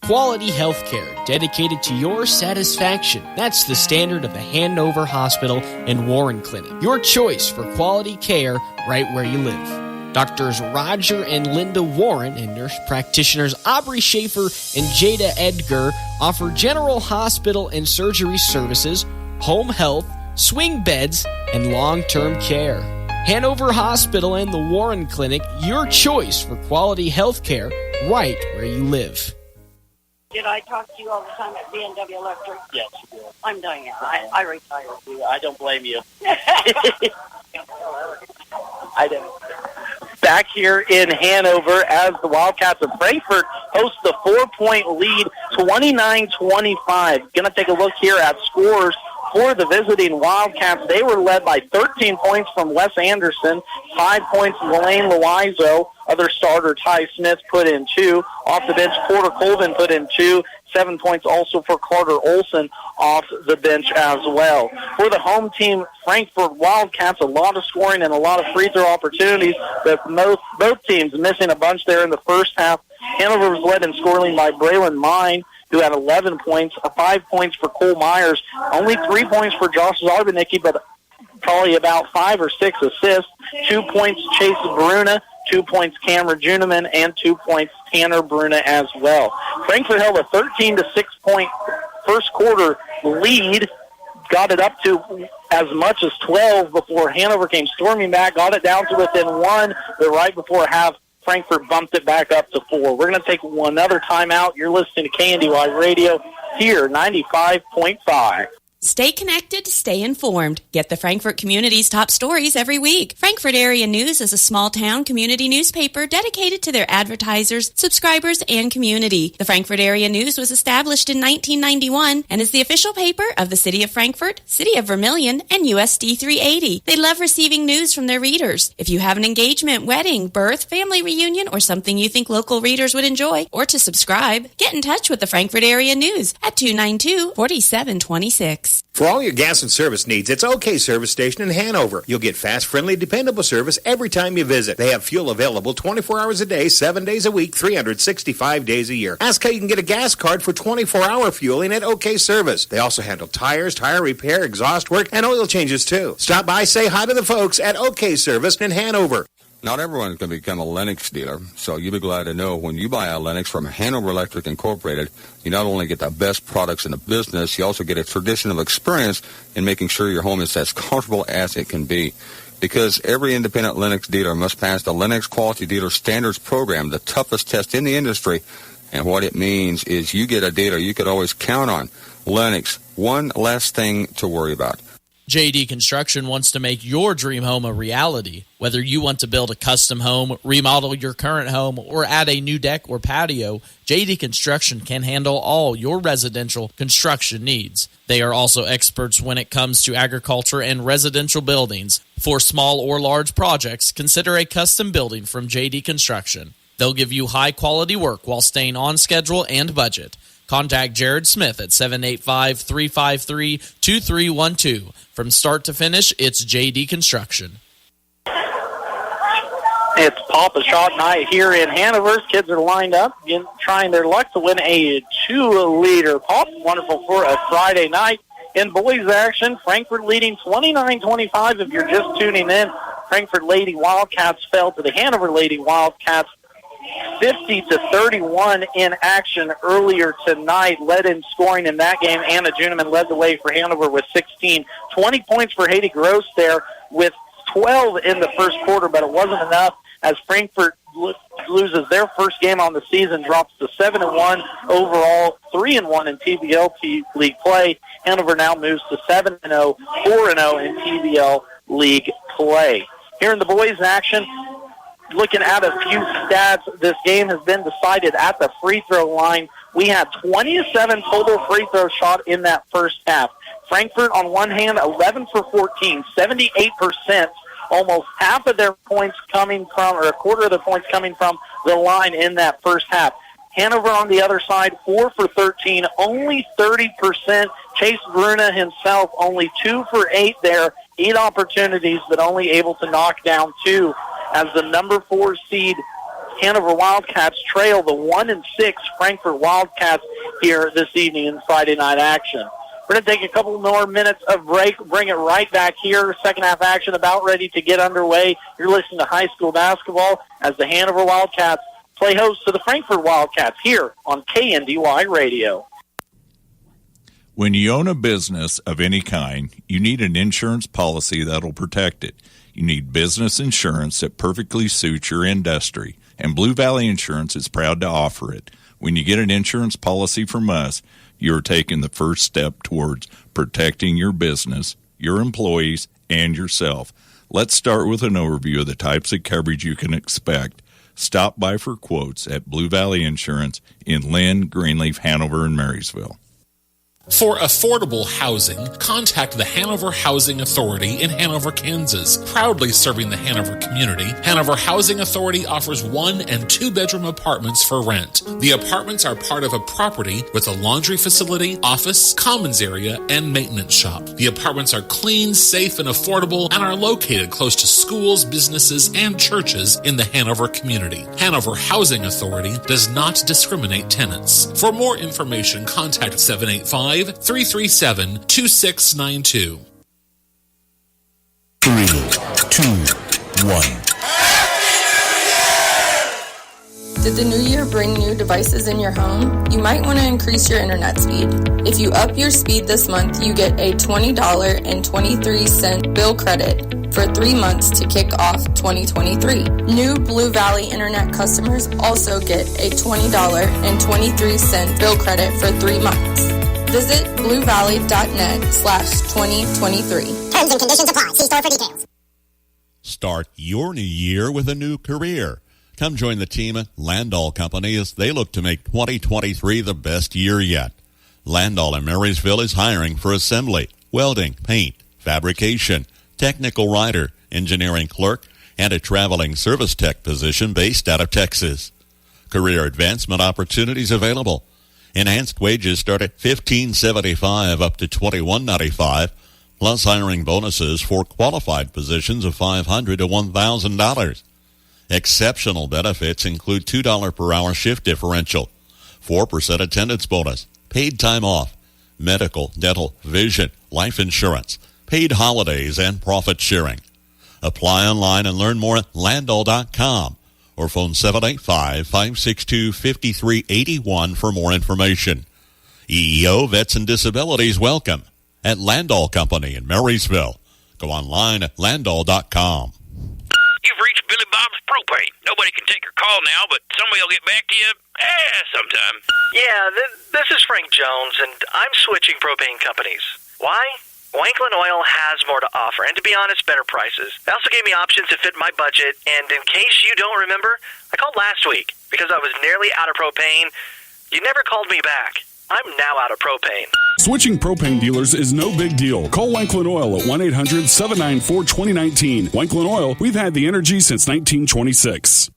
Quality health care dedicated to your satisfaction. That's the standard of the Hanover Hospital and Warren Clinic. Your choice for quality care right where you live. Doctors Roger and Linda Warren and nurse practitioners Aubrey Schaefer and Jada Edgar offer general hospital and surgery services, home health, swing beds, and long-term care. Hanover Hospital and the Warren Clinic, your choice for quality health care right where you live. Did I talk to you all the time at KNDY Electric? Yes, you did. I'm Diane. I retired. I don't blame you. I don't. Back here in Hanover as the Wildcats of Frankfort host the 4-point lead, 29-25. Going to take a look here at scores for the visiting Wildcats. They were led by 13 points from Wes Anderson, 5 points from Lane Loizo. Other starter Ty Smith put in 2. Off the bench, Porter Colvin put in 2. 7 points also for Carter Olson off the bench as well. For the home team, Frankfort Wildcats, a lot of scoring and a lot of free throw opportunities, but both teams missing a bunch there in the first half. Hanover was led in scoring by Braylon Mine, who had 11 points, 5 points for Cole Myers, only 3 points for Josh Zarbanicki, but probably about 5 or 6 assists. 2 points Chase Bruna, 2 points Cameron Juneman, and 2 points Tanner Bruna as well. Frankfort held a 13-6 point first quarter lead, got it up to as much as 12 before Hanover came storming back, got it down to within 1, but right before half, Frankfort bumped it back up to 4. We're going to take another timeout. You're listening to KNDY Radio here, 95.5. Stay connected, stay informed. Get the Frankfort community's top stories every week. Frankfort Area News is a small-town community newspaper dedicated to their advertisers, subscribers, and community. The Frankfort Area News was established in 1991 and is the official paper of the City of Frankfort, City of Vermilion, and USD 380. They love receiving news from their readers. If you have an engagement, wedding, birth, family reunion, or something you think local readers would enjoy, or to subscribe, get in touch with the Frankfort Area News at 292-4726. For all your gas and service needs, it's OK Service Station in Hanover. You'll get fast, friendly, dependable service every time you visit. They have fuel available 24 hours a day, 7 days a week, 365 days a year. Ask how you can get a gas card for 24-hour fueling at OK Service. They also handle tires, tire repair, exhaust work, and oil changes too. Stop by, say hi to the folks at OK Service in Hanover. Not everyone's going to become a Lennox dealer, so you'll be glad to know when you buy a Lennox from Hanover Electric Incorporated, you not only get the best products in the business, you also get a traditional experience in making sure your home is as comfortable as it can be. Because every independent Lennox dealer must pass the Lennox Quality Dealer Standards Program, the toughest test in the industry. And what it means is you get a dealer you could always count on. Lennox, one less thing to worry about. JD Construction wants to make your dream home a reality. Whether you want to build a custom home, remodel your current home, or add a new deck or patio, JD Construction can handle all your residential construction needs. They are also experts when it comes to agriculture and residential buildings. For small or large projects, consider a custom building from JD Construction. They'll give you high-quality work while staying on schedule and budget. Contact Jared Smith at 785-353-2312. From start to finish, it's JD Construction. It's Papa Shot night here in Hanover. Kids are lined up, trying their luck to win a 2-liter pop. Wonderful for a Friday night. In boys action, Frankfort leading 29-25. If you're just tuning in, Frankfort Lady Wildcats fell to the Hanover Lady Wildcats 50-31 in action earlier tonight. Led in scoring in that game. Anna Juneman led the way for Hanover with 16. 20 points for Haiti Gross there with 12 in the first quarter, but it wasn't enough as Frankfort loses their first game on the season, drops to 7-1 overall, 3-1 in TBL league play. Hanover now moves to 7-0, 4-0 in TBL league play. Here in the boys' action, looking at a few stats, this game has been decided at the free throw line. We had 27 total free throw shot in that first half. Frankfort, on one hand, 11 for 14, 78%, almost half of their points coming from, or a quarter of the points coming from the line in that first half. Hanover on the other side, 4 for 13, only 30%. Chase Bruna himself, only 2 for 8 there, 8 opportunities, but only able to knock down 2. As the number 4 seed Hanover Wildcats trail the 1-6 Frankfort Wildcats here this evening in Friday night action. We're going to take a couple more minutes of break, bring it right back here. Second half action about ready to get underway. You're listening to high school basketball as the Hanover Wildcats play host to the Frankfort Wildcats here on KNDY Radio. When you own a business of any kind, you need an insurance policy that'll protect it. You need business insurance that perfectly suits your industry, and Blue Valley Insurance is proud to offer it. When you get an insurance policy from us, you're taking the first step towards protecting your business, your employees, and yourself. Let's start with an overview of the types of coverage you can expect. Stop by for quotes at Blue Valley Insurance in Lynn, Greenleaf, Hanover, and Marysville. For affordable housing, contact the Hanover Housing Authority in Hanover, Kansas. Proudly serving the Hanover community, Hanover Housing Authority offers 1- and 2-bedroom apartments for rent. The apartments are part of a property with a laundry facility, office, commons area, and maintenance shop. The apartments are clean, safe, and affordable and are located close to schools, businesses, and churches in the Hanover community. Hanover Housing Authority does not discriminate tenants. For more information, contact 785-337-2692. 3, 2, 1. Did the new year bring new devices in your home? You might want to increase your internet speed. If you up your speed this month, you get a $20.23 bill credit for 3 months to kick off 2023. New Blue Valley Internet customers also get a $20.23 bill credit for 3 months. Visit bluevalley.net/2023. Terms and conditions apply. See store for details. Start your new year with a new career. Come join the team at Landall Company as they look to make 2023 the best year yet. Landall in Marysville is hiring for assembly, welding, paint, fabrication, technical writer, engineering clerk, and a traveling service tech position based out of Texas. Career advancement opportunities available. Enhanced wages start at $15.75 up to $21.95, plus hiring bonuses for qualified positions of $500 to $1,000. Exceptional benefits include $2 per hour shift differential, 4% attendance bonus, paid time off, medical, dental, vision, life insurance, paid holidays, and profit sharing. Apply online and learn more at Landall.com or phone 785-562-5381 for more information. EEO, Vets, and Disabilities welcome at Landall Company in Marysville. Go online at Landall.com. You've reached Billy Bob's Propane. Nobody can take your call now, but somebody will get back to you sometime. Yeah, this is Frank Jones, and I'm switching propane companies. Why? Wanklin Oil has more to offer, and to be honest, better prices. They also gave me options that fit my budget, and in case you don't remember, I called last week because I was nearly out of propane. You never called me back. I'm now out of propane. Switching propane dealers is no big deal. Call Wanklin Oil at 1-800-794-2019. Wanklin Oil, we've had the energy since 1926.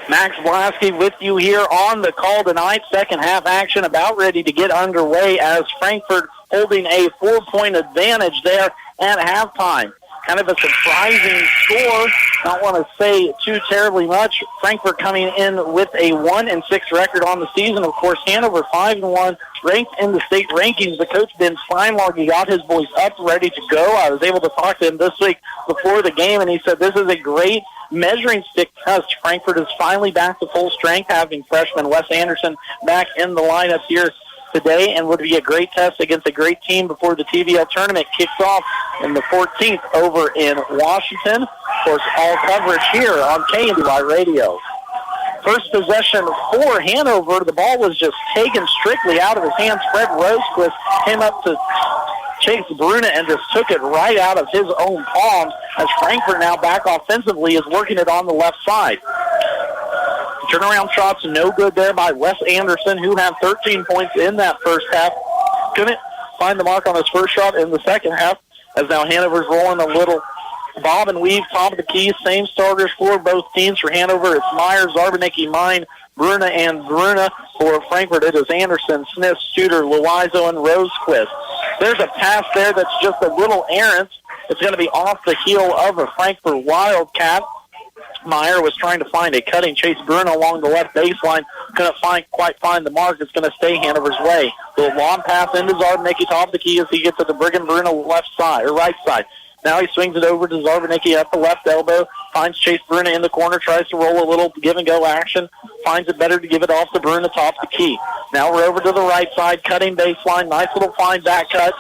Max Blasky with you here on the call tonight. Second half action about ready to get underway as Frankfort holding a 4-point advantage there at halftime. Kind of a surprising score. Don't want to say too terribly much. Frankfort coming in with a 1-6 record on the season. Of course, Hanover 5-1, ranked in the state rankings. The coach Ben Steinlog, he got his boys up, ready to go. I was able to talk to him this week before the game, and he said this is a great measuring stick test. Frankfort is finally back to full strength, having freshman Wes Anderson back in the lineup here today, and would be a great test against a great team before the TVL tournament kicks off in the 14th over in Washington. Of course, all coverage here on KNDY Radio. First possession for Hanover. The ball was just taken strictly out of his hands. Fred Rosequist came up to Chase Bruna and just took it right out of his own palms as Frankfort now back offensively is working it on the left side. Turnaround shots no good there by Wes Anderson, who had 13 points in that first half. Couldn't find the mark on his first shot in the second half, as now Hanover's rolling a little bob and weave, top of the key. Same starters for both teams. For Hanover, it's Myers, Zarbanicki, Mine, Bruna, and Bruna. For Frankfort, it is Anderson, Smith, Studer, Loizo, and Rosequist. There's a pass there that's just a little errant. It's going to be off the heel of a Frankfort Wildcat. Meyer was trying to find a cutting Chase Bruno along the left baseline. Couldn't quite find the mark. It's going to stay Hanover's way. The long pass into Zarbanicki, top of the key as he gets to the Brigham Bruno left side, or right side. Now he swings it over to Zarbanicki at the left elbow, finds Chase Bruna in the corner, tries to roll a little give-and-go action, finds it better to give it off to Bruna, top of the key. Now we're over to the right side, cutting baseline, nice little fine back cut.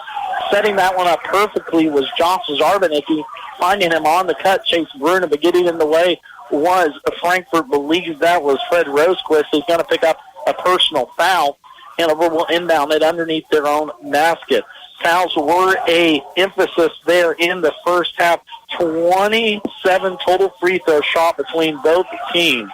Setting that one up perfectly was Josh Zarbanicki, finding him on the cut, Chase Bruna, but getting in the way was Frankfort believes that was Fred Rosequist, who's going to pick up a personal foul. Hanover will inbound it underneath their own basket. Fouls were a emphasis there in the first half. 27 total free throw shot between both teams.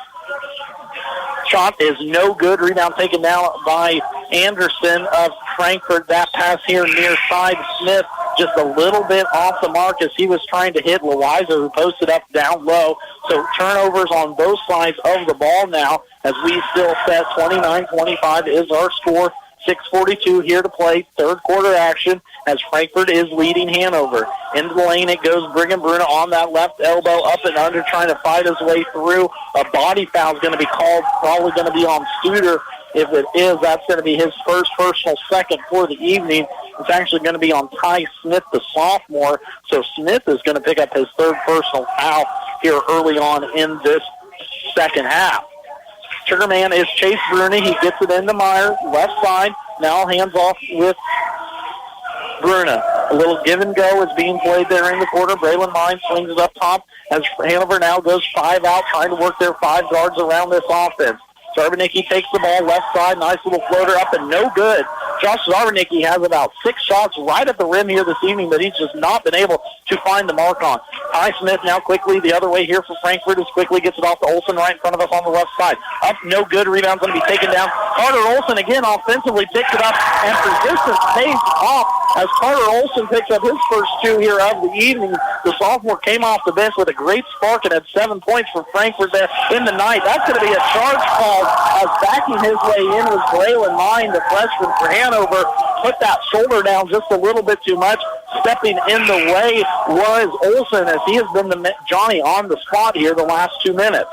Shot is no good. Rebound taken down by Anderson of Frankfort. That pass here near side. Smith just a little bit off the mark as he was trying to hit Loizo, who posted up down low. So turnovers on both sides of the ball now as we still set 29-25 is our score. 6:42 here to play. Third quarter action as Frankfort is leading Hanover. Into the lane it goes. Brigham Bruna on that left elbow, up and under, trying to fight his way through. A body foul is going to be called, probably going to be on Studer. If it is, that's going to be his first personal, second for the evening. It's actually going to be on Ty Smith, the sophomore. So Smith is going to pick up his third personal foul here early on in this second half. Trigger man is Chase Bruni. He gets it into Meyer, left side. Now hands off with Bruna. A little give and go is being played there in the quarter. Braylon Mine swings it up top as Hanover now goes 5 out, trying to work their 5 guards around this offense. Zarbanicki takes the ball left side. Nice little floater up and no good. Josh Zarbanicki has about 6 shots right at the rim here this evening, but he's just not been able to find the mark on. Ty Smith now quickly the other way here for Frankfort as quickly gets it off to Olsen right in front of us on the left side. Up, no good. Rebound's going to be taken down. Carter Olsen again offensively picks it up, and persistence pays off as Carter Olsen picks up his first 2 here of the evening. The sophomore came off the bench with a great spark and had 7 points for Frankfort there in the night. That's going to be a charge call as backing his way in was Braylon Mine, the freshman for Hanover. Put that shoulder down just a little bit too much. Stepping in the way was Olsen, as he has been the Johnny on the spot here the last 2 minutes.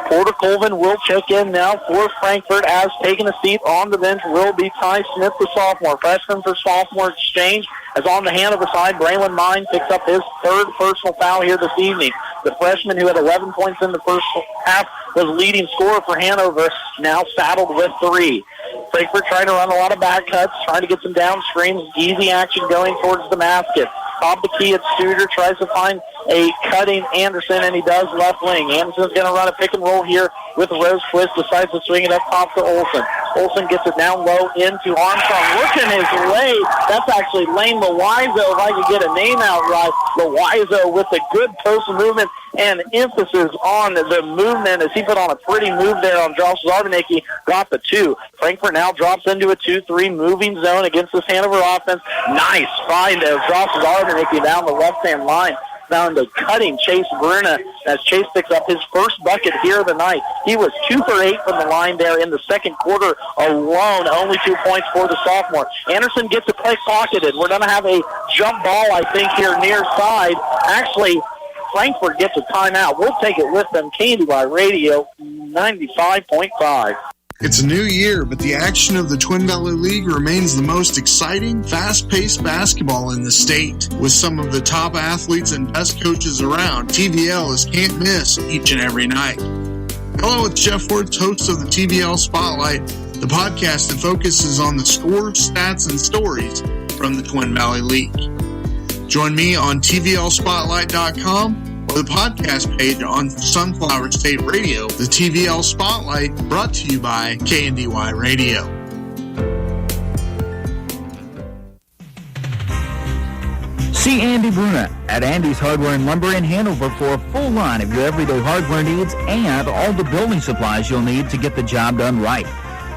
Porter Colvin will check in now for Frankfort, as taking a seat on the bench will be Ty Smith, the sophomore. Freshman for sophomore exchange, as on the Hanover side, Braylon Mine picks up his 3rd personal foul here this evening. The freshman who had 11 points in the first half was leading scorer for Hanover, now saddled with 3. Frankfort trying to run a lot of back cuts, trying to get some down screens, easy action going towards the basket. Top the key at Studer, tries to find a cutting Anderson, and he does left wing. Anderson's going to run a pick and roll here with Rosequist, decides to swing it up top to Olsen. Olsen gets it down low into Armstrong, working his way. That's actually Lane Loizo, if I could get a name out right. Loizo with a good post movement and emphasis on the movement as he put on a pretty move there on Josh Zarbanicki, got the 2. Frankfort now drops into a 2-3 moving zone against this Hanover offense. Nice find of Josh Zarbanicki down the left-hand line. Found a cutting Chase Bruna as Chase picks up his first bucket here of the night. He was 2 for 8 from the line there in the second quarter alone. Only 2 points for the sophomore. Anderson gets it pick-pocketed. We're going to have a jump ball, I think, here near side. Actually, Frankfort gets a timeout. We'll take it with them. KNDY Radio 95.5. It's a new year, but the action of the Twin Valley League remains the most exciting, fast-paced basketball in the state. With some of the top athletes and best coaches around, TVL is can't miss each and every night. Hello, it's Jeff Wirtz, host of the TVL Spotlight, the podcast that focuses on the scores, stats, and stories from the Twin Valley League. Join me on TVLSpotlight.com or the podcast page on Sunflower State Radio, the TVL Spotlight, brought to you by KNDY Radio. See Andy Bruna at Andy's Hardware and Lumber in Hanover for a full line of your everyday hardware needs and all the building supplies you'll need to get the job done right.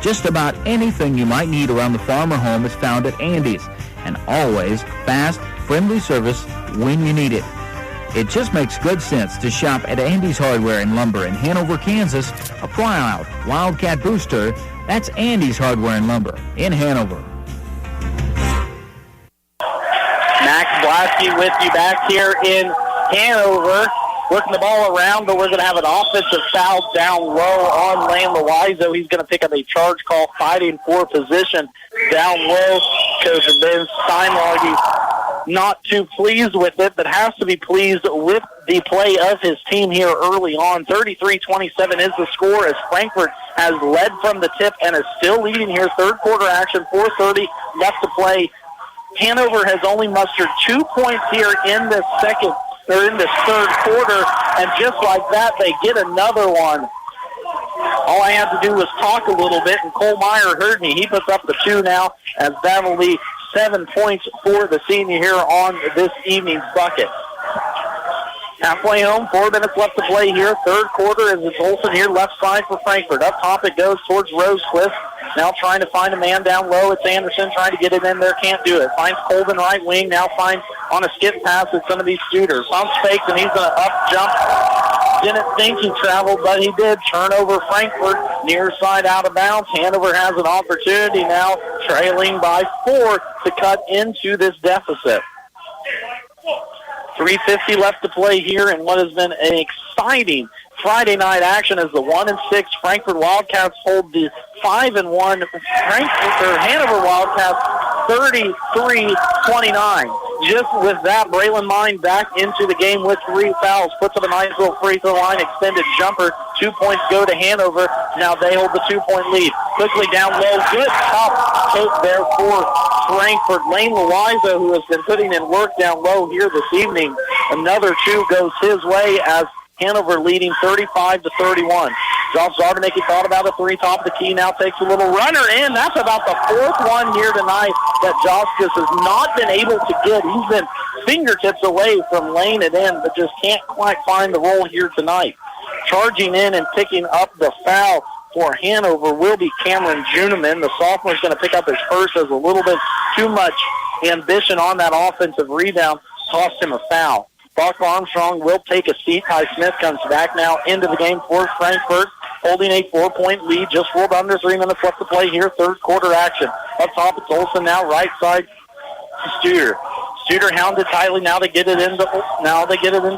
Just about anything you might need around the farm or home is found at Andy's, and always fast, friendly service when you need it. It just makes good sense to shop at Andy's Hardware and Lumber in Hanover, Kansas, a proud Wildcat booster. That's Andy's Hardware and Lumber in Hanover. Max Blasky with you back here in Hanover. Working the ball around, but we're going to have an offensive foul down low on Lane Loizo. He's going to pick up a charge call, fighting for position down low. Coach Ben Steinlage not too pleased with it, but has to be pleased with the play of his team here early on. 33-27 is the score as Frankfort has led from the tip and is still leading here. Third quarter action, 4:30 left to play. Hanover has only mustered 2 points here in this third quarter, and just like that, they get another one. All I had to do was talk a little bit, and Cole Meyer heard me. He puts up the 2 now, as that'll be 7 points for the senior here on this evening's bucket. Halfway home, 4 minutes left to play here. Third quarter as it's Olsen here, left side for Frankfort. Up top it goes towards Rosequist. Now trying to find a man down low. It's Anderson trying to get it in there. Can't do it. Finds Colvin right wing. Now finds on a skip pass at some of these shooters. Pumps fakes, and he's going to up jump. Didn't think he traveled, but he did. Turnover Frankfort, near side out of bounds. Hanover has an opportunity now, trailing by 4 to cut into this deficit. 3:50 left to play here in what has been an exciting Friday night action as the 1-6 Frankfort Wildcats hold the 5-1 Hanover Wildcats 33-29. just with that, Braylon Mine back into the game with 3 fouls. Puts up a nice little free throw line, extended jumper. 2 points go to Hanover. Now they hold the 2-point lead. Quickly down low. Good top take there for Frankfort. Lane Loiza, who has been putting in work down low here this evening. Another 2 goes his way as Hanover leading 35-31. Josh Zarbanecki thought about a 3 top of the key, now takes a little runner in. That's about the 4th one here tonight that Josh just has not been able to get. He's been fingertips away from laying it in, but just can't quite find the roll here tonight. Charging in and picking up the foul for Hanover will be Cameron Juniman. The sophomore is going to pick up his first as a little bit too much ambition on that offensive rebound. Cost him a foul. Buck Armstrong will take a seat. Ty Smith comes back now into the game for Frankfort, holding a 4-point lead. Just rolled under 3 minutes left to play here. Third quarter action. Up top, it's Olsen now, right side to Studer. Studer hounded tightly. Now they get it into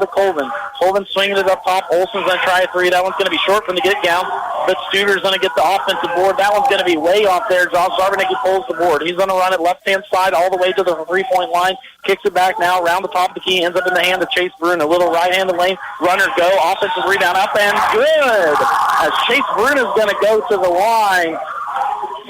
Colvin. Colvin swinging it up top. Olsen's going to try a 3. That one's going to be short from the get-down, but Studer's going to get the offensive board. That one's going to be way off there. Josh Zarbanecki pulls the board. He's going to run it left-hand side all the way to the 3-point line. Kicks it back now around the top of the key. Ends up in the hand of Chase Bruin. A little right-handed lane. Runner go. Offensive rebound up and good. As Chase Bruin is going to go to the line.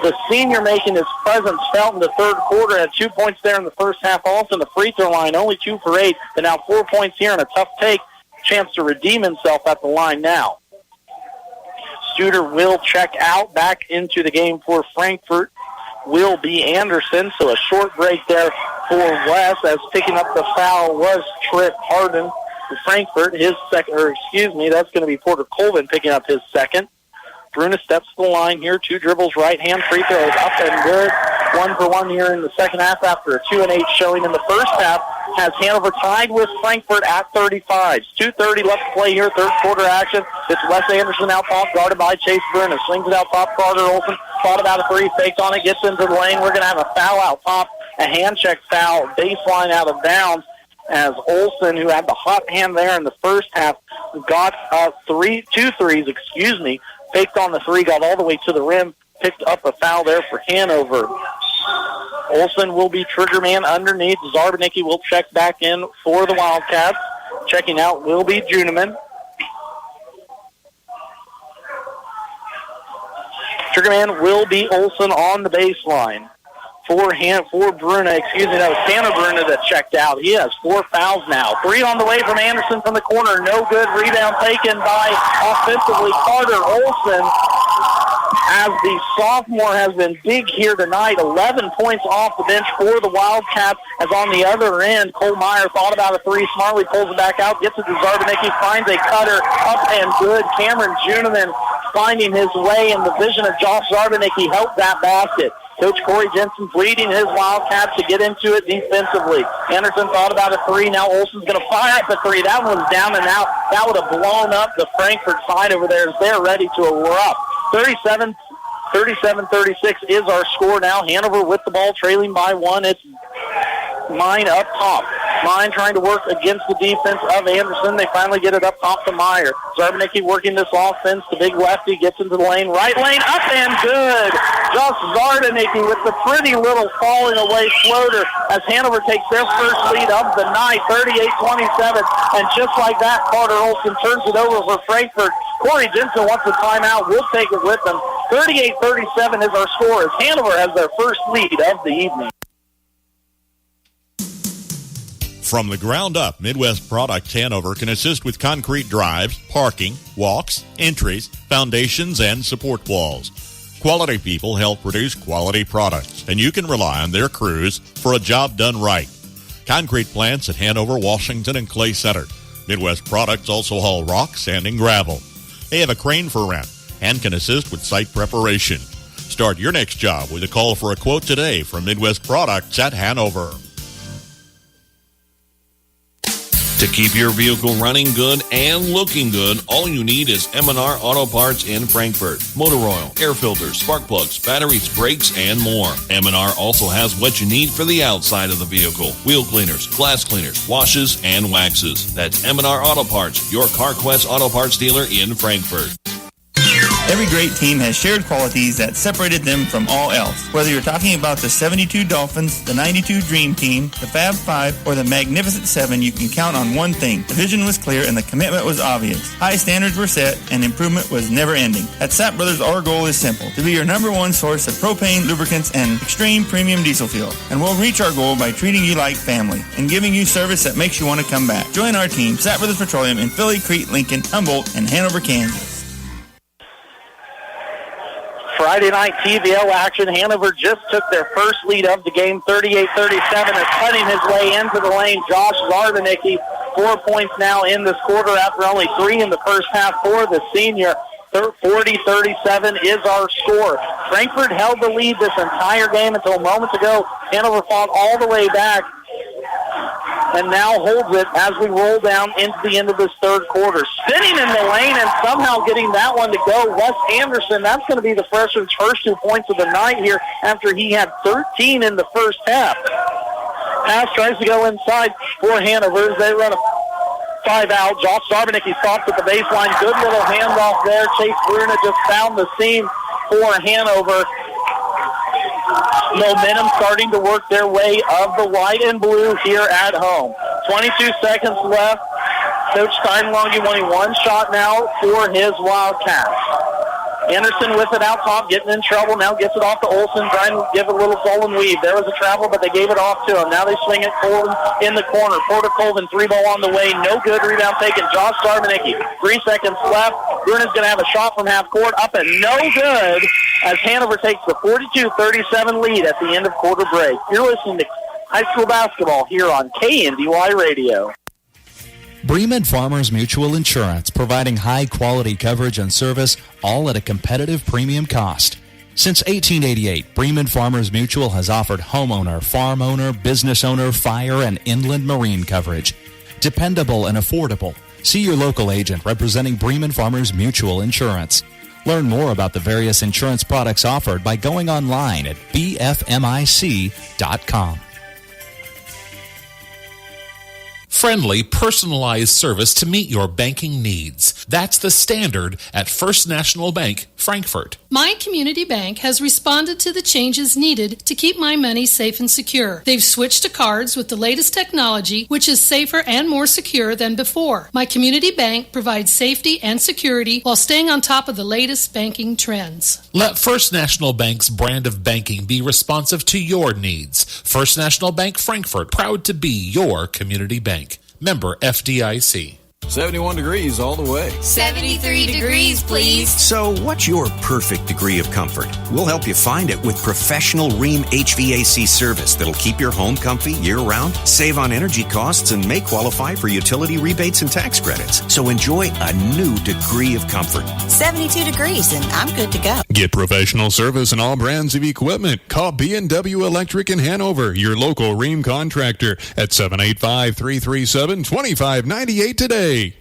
The senior making his presence felt in the third quarter. Had 2 points there in the first half. Also in the free throw line, only 2 for 8. But now 4 points here and a tough take. Chance to redeem himself at the line now. Studer will check out. Back into the game for Frankfort will be Anderson. So a short break there for Wes, as picking up the foul was Trip Harden for Frankfort. His second, that's going to be Porter Colvin picking up his second. Bruna steps to the line here. 2 dribbles, right hand, free throws up and good. 1 for 1 here in the second half after a 2-8 showing in the first half. Has Hanover tied with Frankfort at 35. 2:30 left to play here, third quarter action. It's Wes Anderson out top, guarded by Chase Bruna. Swings it out top, Carter Olsen. Thought about a 3, faked on it, gets into the lane. We're going to have a foul out top, a hand check foul, baseline out of bounds, as Olsen, who had the hot hand there in the first half, got 2 threes, faked on the 3, got all the way to the rim, picked up a foul there for Hanover. Olsen will be trigger man underneath. Zarbanecki will check back in for the Wildcats. Checking out will be Juniman. Trigger man will be Olsen on the baseline. For Bruna, that was Tanner Bruna that checked out. He has 4 fouls now. 3 on the way from Anderson from the corner. No good. Rebound taken by offensively Carter Olsen. As the sophomore has been big here tonight, 11 points off the bench for the Wildcats. As on the other end, Cole Meyer thought about a 3, smartly pulls it back out, gets it to Zarbanecki, finds a cutter, up and good. Cameron Juniman finding his way in the vision of Josh Zarbanecki helped that basket. Coach Corey Jensen's leading his Wildcats to get into it defensively. Anderson thought about a 3. Now Olsen's going to fire up a 3. That one's down and out. That would have blown up the Frankfort side over there as they're ready to erupt. 37-36 is our score now. Hanover with the ball, trailing by 1. It's Mine up top. Mine trying to work against the defense of Anderson. They finally get it up top to Meyer. Zarbanecki working this offense. The big lefty gets into the lane. Right lane, up and good. Just Zarbanecki with the pretty little falling away floater as Hanover takes their first lead of the night, 38-27. And just like that, Carter Olsen turns it over for Frankfort. Corey Jensen wants a timeout. We'll take it with them. 38-37 is our score as Hanover has their first lead of the evening. From the ground up, Midwest Products Hanover can assist with concrete drives, parking, walks, entries, foundations, and support walls. Quality people help produce quality products, and you can rely on their crews for a job done right. Concrete plants at Hanover, Washington, and Clay Center. Midwest Products also haul rock, sand, and gravel. They have a crane for rent and can assist with site preparation. Start your next job with a call for a quote today from Midwest Products at Hanover. To keep your vehicle running good and looking good, all you need is M&R Auto Parts in Frankfort. Motor oil, air filters, spark plugs, batteries, brakes, and more. M&R also has what you need for the outside of the vehicle. Wheel cleaners, glass cleaners, washes, and waxes. That's M&R Auto Parts, your CarQuest Auto Parts dealer in Frankfort. Every great team has shared qualities that separated them from all else. Whether you're talking about the 72 Dolphins, the 92 Dream Team, the Fab Five, or the Magnificent Seven, you can count on one thing. The vision was clear and the commitment was obvious. High standards were set and improvement was never ending. At Sapp Brothers, our goal is simple: to be your number one source of propane, lubricants, and extreme premium diesel fuel. And we'll reach our goal by treating you like family and giving you service that makes you want to come back. Join our team, Sapp Brothers Petroleum, in Philly, Crete, Lincoln, Humboldt, and Hanover, Kansas. Friday night TVL action. Hanover just took their first lead of the game, 38-37, is cutting his way into the lane. Josh Zarbanicki, 4 points now in this quarter after only 3 in the first half for the senior. 40-37 is our score. Frankfort held the lead this entire game until moments ago. Hanover fought all the way back and now holds it as we roll down into the end of this third quarter. Spinning in the lane and somehow getting that one to go, Wes Anderson. That's going to be the freshman's first 2 points of the night here after he had 13 in the first half. Pass tries to go inside for Hanover as they run a 5 out. Josh Zarbanicki stops at the baseline. Good little handoff there. Chase Bruna just found the seam for Hanover. Momentum starting to work their way of the white and blue here at home. 22 seconds left. Coach Steinlonge wanting one shot now for his Wildcats. Anderson with it out top, getting in trouble. Now gets it off to Olsen, trying to give a little Colvin weave. There was a travel, but they gave it off to him. Now they swing it Colvin in the corner. Porter Colvin, 3-ball on the way. No good. Rebound taken. Josh Zarbanicki. 3 seconds left. Bruno's going to have a shot from half court. Up and no good as Hanover takes the 42-37 lead at the end of quarter break. You're listening to high school basketball here on KNDY Radio. Bremen Farmers Mutual Insurance, providing high-quality coverage and service, all at a competitive premium cost. Since 1888, Bremen Farmers Mutual has offered homeowner, farm owner, business owner, fire, and inland marine coverage. Dependable and affordable. See your local agent representing Bremen Farmers Mutual Insurance. Learn more about the various insurance products offered by going online at bfmic.com. Friendly, personalized service to meet your banking needs. That's the standard at First National Bank, Frankfort. My community bank has responded to the changes needed to keep my money safe and secure. They've switched to cards with the latest technology, which is safer and more secure than before. My community bank provides safety and security while staying on top of the latest banking trends. Let First National Bank's brand of banking be responsive to your needs. First National Bank, Frankfort, proud to be your community bank. Member FDIC. 71 degrees all the way. 73 degrees, please. So what's your perfect degree of comfort? We'll help you find it with professional Rheem HVAC service that'll keep your home comfy year-round, save on energy costs, and may qualify for utility rebates and tax credits. So enjoy a new degree of comfort. 72 degrees, and I'm good to go. Get professional service and all brands of equipment. Call B&W Electric in Hanover, your local Rheem contractor, at 785-337-2598 today. A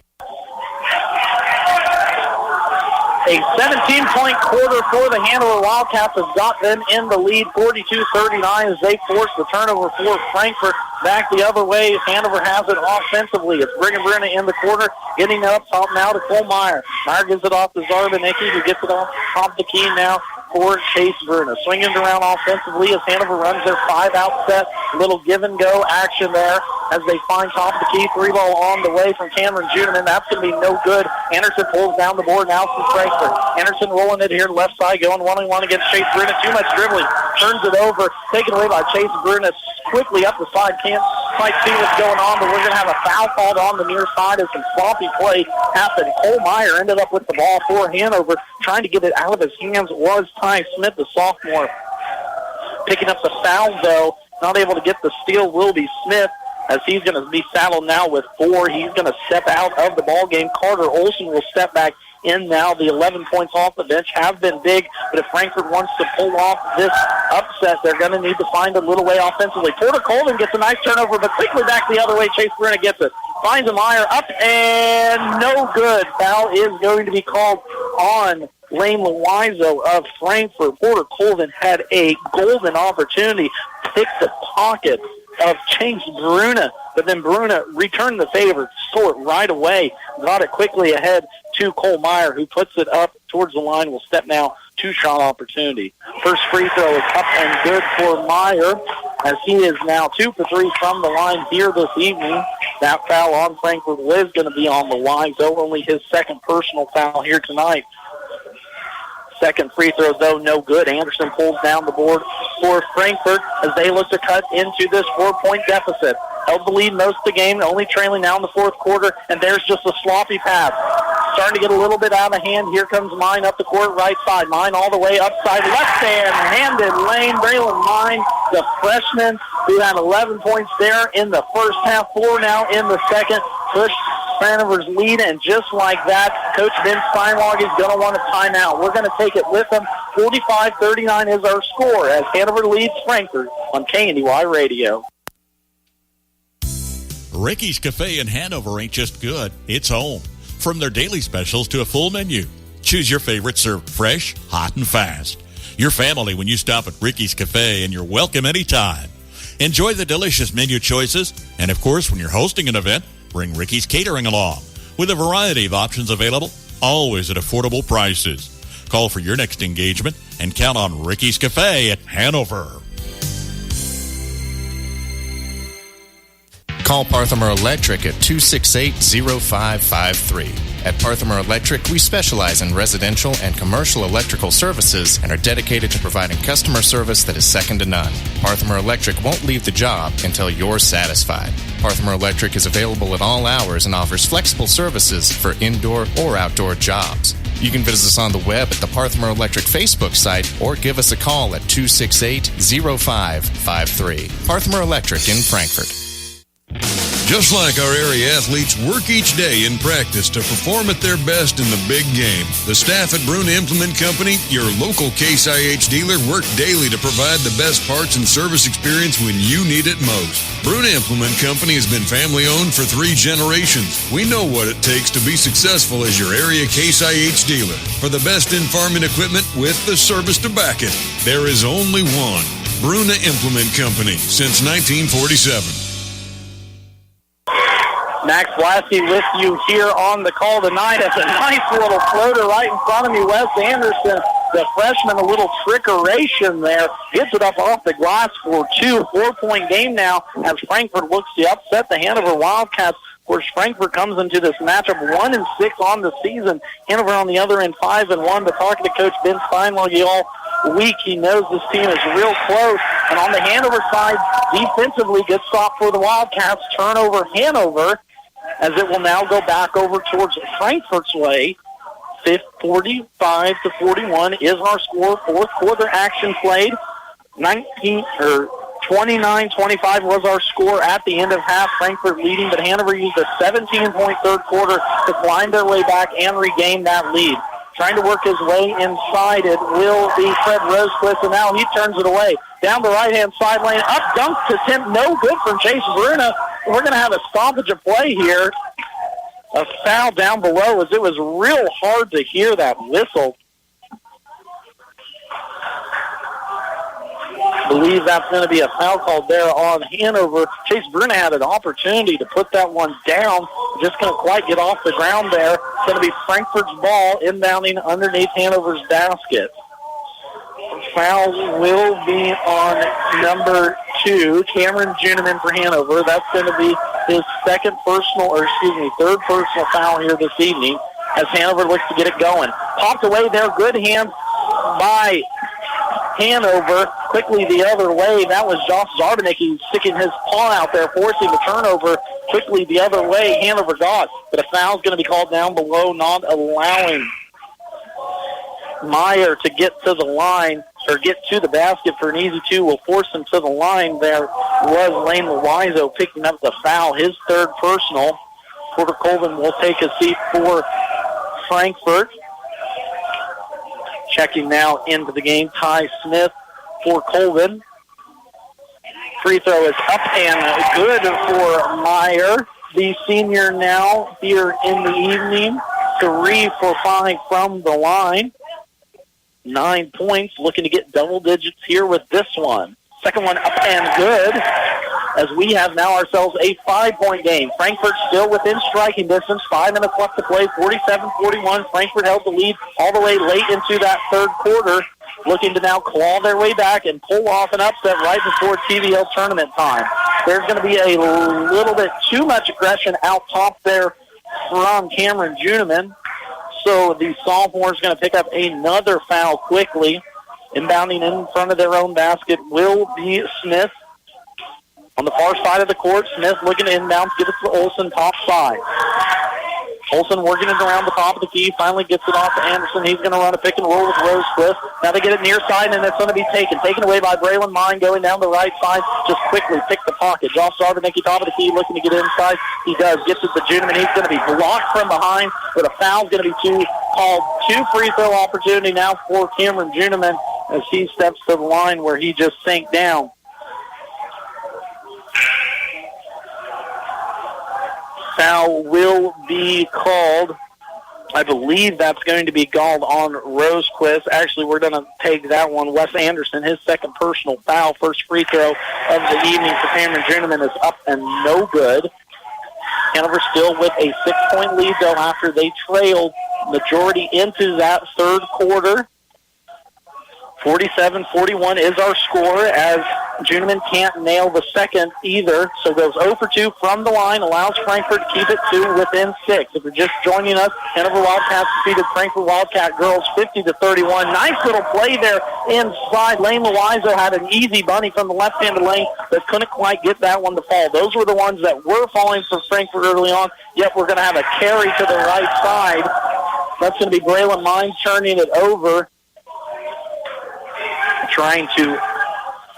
17-point quarter for the Hanover Wildcats has got them in the lead, 42-39, as they force the turnover for Frankfort. Back the other way, Hanover has it offensively. It's Brigham Bruna in the corner, getting it up top now to Cole Meyer. Meyer gives it off to Zarbanicki, who gets it off the key now for Chase Bruna. Swinging it around offensively as Hanover runs their 5-out set. Little give-and-go action there as they find top of the key. 3-ball on the way from Cameron Juneman. That's going to be no good. Anderson pulls down the board now from Frankfort. Anderson rolling it here left side, going 1-on-1 against Chase Bruna. Too much dribbling. Turns it over. Taken away by Chase Bruna. Quickly up the side. Can't quite see what's going on, but we're going to have a foul called on the near side as some sloppy play happened. Cole Meyer ended up with the ball for Hanover. Trying to get it out of his hands was Ty Smith, the sophomore. Picking up the foul, though. Not able to get the steal will be Smith, as he's going to be saddled now with 4. He's going to step out of the ball game. Carter Olsen will step back in now. The 11 points off the bench have been big, but if Frankfort wants to pull off this upset, they're going to need to find a little way offensively. Porter Colvin gets a nice turnover, but quickly back the other way. Chase Bruna gets it. Finds a Meyer up and no good. Foul is going to be called on Lane Loizo of Frankfort. Porter Colvin had a golden opportunity, picked the pocket of James Bruna, but then Bruna returned the favor, scored right away, got it quickly ahead to Cole Meyer, who puts it up towards the line, will step now, two-shot opportunity. First free throw is up and good for Meyer, as he is now 2 for 3 from the line here this evening. That foul on Frankfort is going to be on the line, so only his second personal foul here tonight. Second free throw, though, no good. Anderson pulls down the board for Frankfort as they look to cut into this 4-point deficit. Held the lead most of the game, only trailing now in the fourth quarter, and there's just a sloppy pass. Starting to get a little bit out of hand. Here comes Mine up the court, right side. Mine all the way upside, left-handed lane. Braylon Mine, the freshman, who had 11 points there in the first half, 4 now in the second. Pushed Hanover's lead, and just like that, Coach Ben Steinwag is going to want a timeout. We're going to take it with him. 45-39 is our score as Hanover leads Frankfort on KNDY Radio. Ricky's Cafe in Hanover ain't just good, it's home. From their daily specials to a full menu, choose your favorite served fresh, hot, and fast. Your family when you stop at Ricky's Cafe, and you're welcome anytime. Enjoy the delicious menu choices, and of course, when you're hosting an event, bring Ricky's Catering along. With a variety of options available, always at affordable prices. Call for your next engagement and count on Ricky's Cafe at Hanover. Call Parthimer Electric at 268-0553. At Parthimer Electric, we specialize in residential and commercial electrical services and are dedicated to providing customer service that is second to none. Parthimer Electric won't leave the job until you're satisfied. Parthimer Electric is available at all hours and offers flexible services for indoor or outdoor jobs. You can visit us on the web at the Parthimer Electric Facebook site or give us a call at 268-0553. Parthimer Electric in Frankfort. Just like our area athletes work each day in practice to perform at their best in the big game, the staff at Bruna Implement Company, your local Case IH dealer, work daily to provide the best parts and service experience when you need it most. Bruna Implement Company has been family-owned for 3 generations. We know what it takes to be successful as your area Case IH dealer. For the best in farming equipment with the service to back it, there is only one. Bruna Implement Company, since 1947. Max Blasky with you here on the call tonight. That's a nice little floater right in front of me. Wes Anderson, the freshman, a little trickeration there. Gets it up off the glass for 2. 4-point game now as Frankfort looks to upset the Hanover Wildcats. Of course, Frankfort comes into this matchup 1-6 on the season. Hanover on the other end 5-1. But talking to Coach Ben Steinweg all week, he knows this team is real close. And on the Hanover side, defensively, good stop for the Wildcats. Turnover Hanover, as it will now go back over towards Frankfort's way. 45-41 is our score. Fourth quarter action played. 29-25 was our score at the end of half. Frankfort leading, but Hanover used a 17-point third quarter to climb their way back and regain that lead. Trying to work his way inside, it will be Fred Rosequist, and now he turns it away. Down the right-hand side lane, up dunk attempt, no good from Chase Bruna. We're going to have a stoppage of play here. A foul down below, as it was real hard to hear that whistle. I believe that's going to be a foul called there on Hanover. Chase Bruna had an opportunity to put that one down. Just couldn't quite get off the ground there. It's going to be Frankfort's ball inbounding underneath Hanover's basket. Foul will be on number 2, Cameron Juneman for Hanover. That's going to be his third personal foul here this evening as Hanover looks to get it going. Popped away there, good hands by Hanover. Quickly the other way, that was Josh Zarbanicki sticking his paw out there, forcing the turnover. Quickly the other way, Hanover got, but a foul's going to be called down below, not allowing Meyer to get to the line or get to the basket for an easy 2. Will force him to the line. There was Lane Loizo picking up the foul, his third personal. Porter Colvin will take a seat for Frankfort. Checking now into the game, Ty Smith for Colvin. Free throw is up and good for Meyer, the senior now here in the evening. 3 for 5 from the line. 9 points, looking to get double digits here with this one. Second one up and good, as we have now ourselves a 5-point game. Frankfort still within striking distance. 5 minutes left to play, 47-41. Frankfort held the lead all the way late into that third quarter, looking to now claw their way back and pull off an upset right before TVL tournament time. There's going to be a little bit too much aggression out top there from Cameron Juneman, so the sophomore is going to pick up another foul quickly. Inbounding in front of their own basket will be Smith. On the far side of the court, Smith looking to inbound, give it to Olsen, top side. Olsen working it around the top of the key, finally gets it off to Anderson. He's going to run a pick and roll with Rosecliff. Now they get it near side, and it's going to be taken away by Braylon Mine, going down the right side, just quickly pick the pocket. Josh Zarbanicki, top of the key, looking to get inside. He does, gets it to Juneman. He's going to be blocked from behind, but a foul's going to be called. 2 free throw opportunity now for Cameron Juneman as he steps to the line where he just sank down. Foul will be called. I believe that's going to be called on Rosequist. Actually, we're going to take that one. Wes Anderson, his second personal foul, first free throw of the evening for Cameron Juneman is up and no good. Hanover still with a 6-point lead, though, after they trailed majority into that third quarter. 47-41 is our score, as Juneman can't nail the second either, so goes 0 for 2 from the line, allows Frankfort to keep it to within 6. If you're just joining us, Hanover Wildcats defeated Frankfort Wildcat girls 50-31. Nice little play there inside. Lane Loizo had an easy bunny from the left-handed lane, but couldn't quite get that one to fall. Those were the ones that were falling for Frankfort early on, yet we're going to have a carry to the right side. That's going to be Braylon Mines turning it over, trying to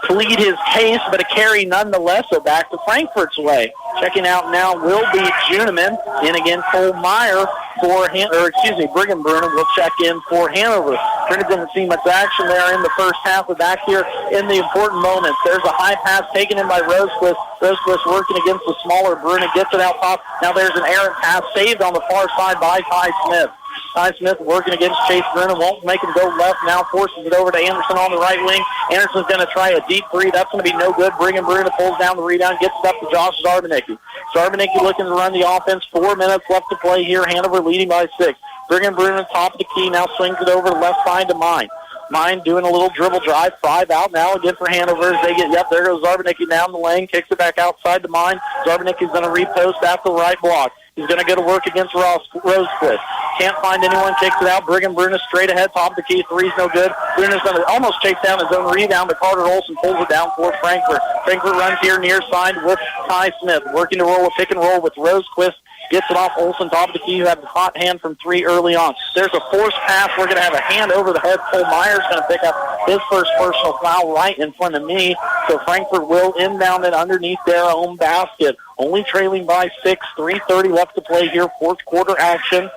plead his case, but a carry nonetheless, so back to Frankfort's way. Checking out now will be Juneman. In again, Cole Meyer for, Brigham Bruner will check in for Hanover. Trinity didn't see much action there in the first half, but back here in the important moments. There's a high pass taken in by Rosecliff. Rosecliff working against the smaller Bruner, gets it out top. Now there's an errant pass saved on the far side by Ty Smith. Ty Smith working against Chase Brennan, won't make him go left, now forces it over to Anderson on the right wing. Anderson's going to try a deep three. That's going to be no good. Brigham Bruner pulls down the rebound, gets it up to Josh Zarbanicki. Zarbanicki looking to run the offense. 4 minutes left to play here. Hanover leading by 6. Brigham Bruner, top of the key, now swings it over to left side to Mine. Mine doing a little dribble drive. 5 out now again for Hanover as they get, there goes Zarbanicki down the lane, kicks it back outside to Mine. Zarbanicki's going to repost after the right block. He's going to go to work against Rosecliff. Can't find anyone, kicks it out. Brigham Bruner straight ahead, top of the key, three's no good. Bruner's going to almost chase down his own rebound, but Carter Olsen pulls it down for Frankfort. Frankfort runs here near side with Ty Smith, working to roll a pick and roll with Rosecliff. Gets it off Olsen, top of the key, who had the hot hand from 3 early on. There's a forced pass. We're going to have a hand over the head. Cole Meyer's going to pick up his first personal foul right in front of me. So Frankfort will inbound it underneath their own basket. Only trailing by 6, 3:30 left to play here, fourth quarter action.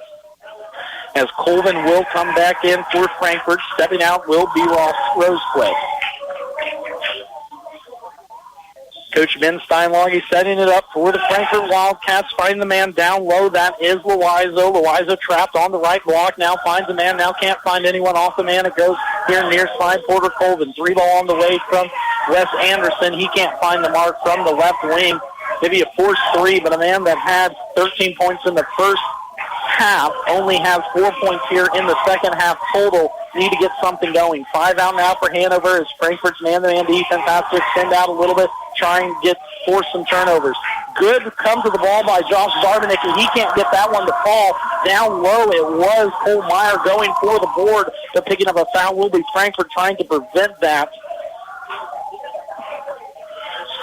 As Colvin will come back in for Frankfort. Stepping out will be Rosecliff. Coach Ben Steinlage setting it up for the Frankfort Wildcats, finding the man down low. That is Loizo. Loizo trapped on the right block. Now finds the man. Now can't find anyone off the man. It goes here near side. Porter Colvin. 3 ball on the way from Wes Anderson. He can't find the mark from the left wing. Maybe a forced 3, but a man that had 13 points in the first half only has 4 points here in the second half total. Need to get something going. 5 out now for Hanover as Frankfort's man-to-man defense has to extend out a little bit, try and force some turnovers. Good come to the ball by Josh Zarbanicki. He can't get that one to fall. Down low, it was Cole Meyer going for the board, but picking up a foul will be Frankfort trying to prevent that.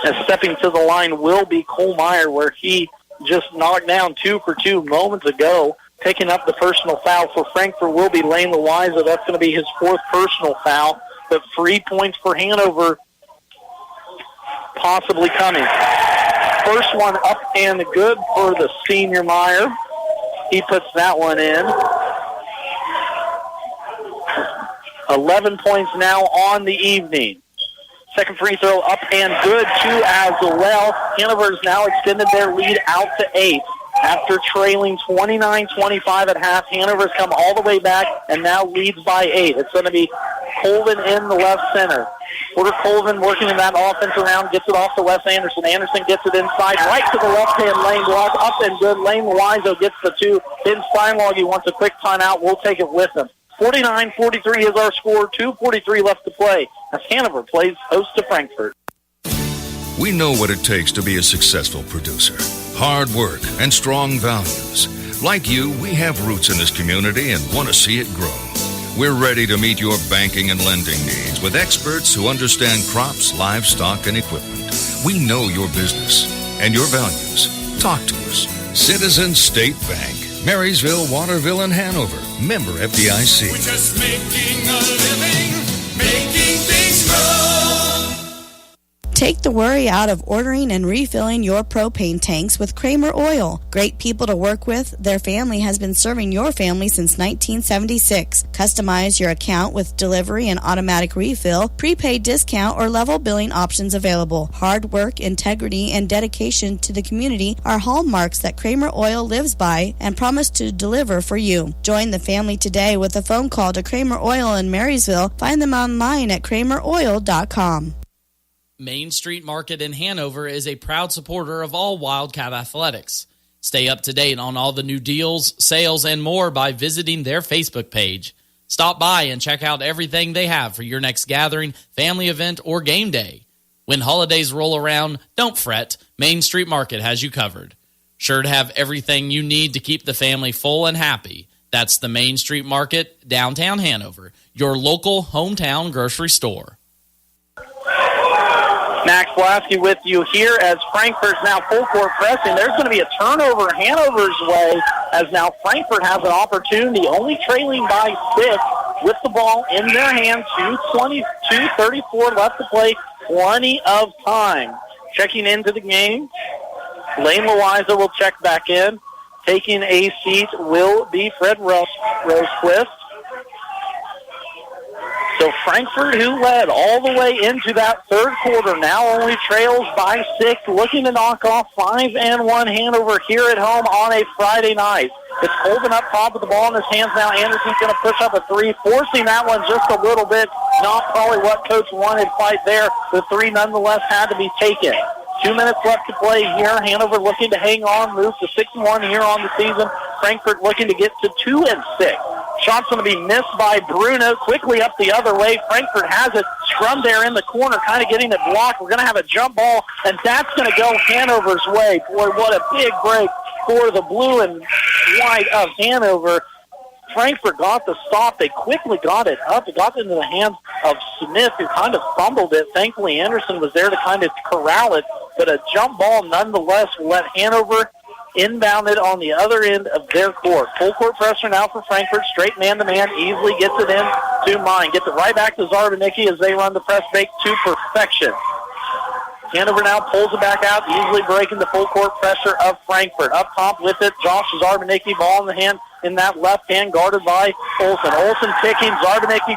As stepping to the line will be Cole Meyer, where he just knocked down 2 for 2 moments ago. Picking up the personal foul for Frankfort will be Lane Loizo. That's going to be his 4th personal foul. But 3 points for Hanover possibly coming. First one up and good for the senior Meyer. He puts that one in. 11 points now on the evening. Second free throw up and good, too, as well. Hanover's now extended their lead out to 8. After trailing 29-25 at half, Hanover's come all the way back and now leads by 8. It's going to be Colvin in the left center. Porter Colvin working in that offense around, gets it off to Wes Anderson. Anderson gets it inside, right to the left-hand lane block, up and good. Lane Loizo gets the two. Ben Steinlog, he wants a quick timeout. We'll take it with him. 49-43 is our score. 2:43 left to play as Hanover plays host to Frankfort. We know what it takes to be a successful producer. Hard work and strong values. Like you, we have roots in this community and want to see it grow. We're ready to meet your banking and lending needs with experts who understand crops, livestock, and equipment. We know your business and your values. Talk to us. Citizens State Bank, Marysville, Waterville, and Hanover. Member FDIC. We're just making a living, making things grow. Take the worry out of ordering and refilling your propane tanks with Kramer Oil. Great people to work with. Their family has been serving your family since 1976. Customize your account with delivery and automatic refill, prepaid discount, or level billing options available. Hard work, integrity, and dedication to the community are hallmarks that Kramer Oil lives by and promise to deliver for you. Join the family today with a phone call to Kramer Oil in Marysville. Find them online at krameroil.com. Main Street Market in Hanover is a proud supporter of all Wildcat athletics. Stay up to date on all the new deals, sales, and more by visiting their Facebook page. Stop by and check out everything they have for your next gathering, family event, or game day. When holidays roll around, don't fret. Main Street Market has you covered. Sure to have everything you need to keep the family full and happy. That's the Main Street Market, downtown Hanover, your local hometown grocery store. Max Blasky with you here as Frankfurt's now full court pressing. There's going to be a turnover Hanover's way as now Frankfort has an opportunity, only trailing by 6 with the ball in their hands. 2:34 left to play. Plenty of time. Checking into the game, Lane Loiza will check back in. Taking a seat will be Fred Rosequist. So Frankfort, who led all the way into that third quarter, now only trails by 6, looking to knock off 5-1 Hanover here at home on a Friday night. It's Colvin up top with the ball in his hands now. Anderson's going to push up a 3, forcing that one just a little bit. Not probably what Coach wanted quite there. The 3 nonetheless had to be taken. 2 minutes left to play here. Hanover looking to hang on, move to 6-1 here on the season. Frankfort looking to get to 2-6. Shot's going to be missed by Bruno. Quickly up the other way. Frankfort has it. Scrum there in the corner, kind of getting it blocked. We're going to have a jump ball, and that's going to go Hanover's way. Boy, what a big break for the blue and white of Hanover. Frankfort got the stop. They quickly got it up. It got into the hands of Smith, who kind of fumbled it. Thankfully, Anderson was there to kind of corral it, but a jump ball nonetheless will let Hanover inbound it on the other end of their court. Full court pressure now for Frankfort. Straight man-to-man. Easily gets it in to Mine. Gets it right back to Zarbanicki as they run the press fake to perfection. Hanover now pulls it back out, easily breaking the full court pressure of Frankfort. Up top with it, Josh Zarbanicki, ball in the hand in that left hand, guarded by Olsen. Olsen picking, Zarbanicki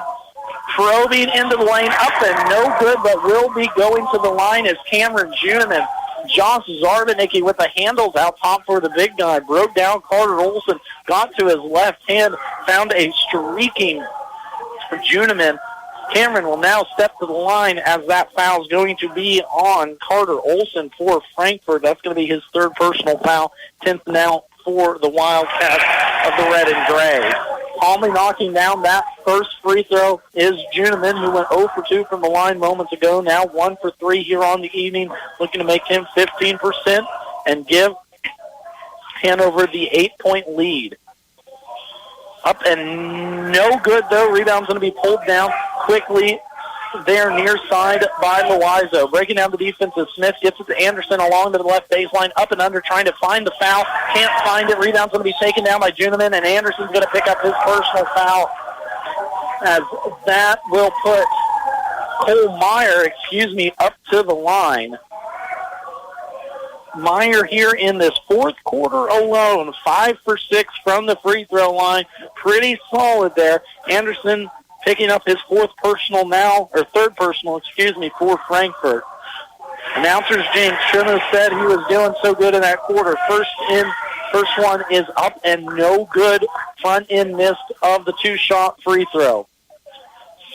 probing into the lane, up and no good, but will be going to the line as Cameron Juniman. Josh Zarbanicki with the handles out top for the big guy. Broke down Carter Olsen, got to his left hand, found a streaking Juniman. Cameron will now step to the line as that foul is going to be on Carter Olsen for Frankfort. That's going to be his third personal foul, 10th now for the Wildcats of the red and gray. Calmly knocking down that first free throw is Juniman, who went 0 for 2 from the line moments ago. Now 1 for 3 here on the evening, looking to make him 15% and give Hanover the 8-point lead. Up and no good, though. Rebound's going to be pulled down quickly there near side by Loizo. Breaking down the defense as Smith gets it to Anderson along to the left baseline, up and under, trying to find the foul. Can't find it. Rebound's going to be taken down by Juniman, and Anderson's going to pick up his personal foul as that will put Cole Meyer, up to the line. Meyer here in this fourth quarter alone, 5 for 6 from the free throw line. Pretty solid there. Anderson picking up his third personal for Frankfort. Announcers James Trimmer said he was doing so good in that quarter. First one is up and no good. Front end missed of the 2-shot free throw.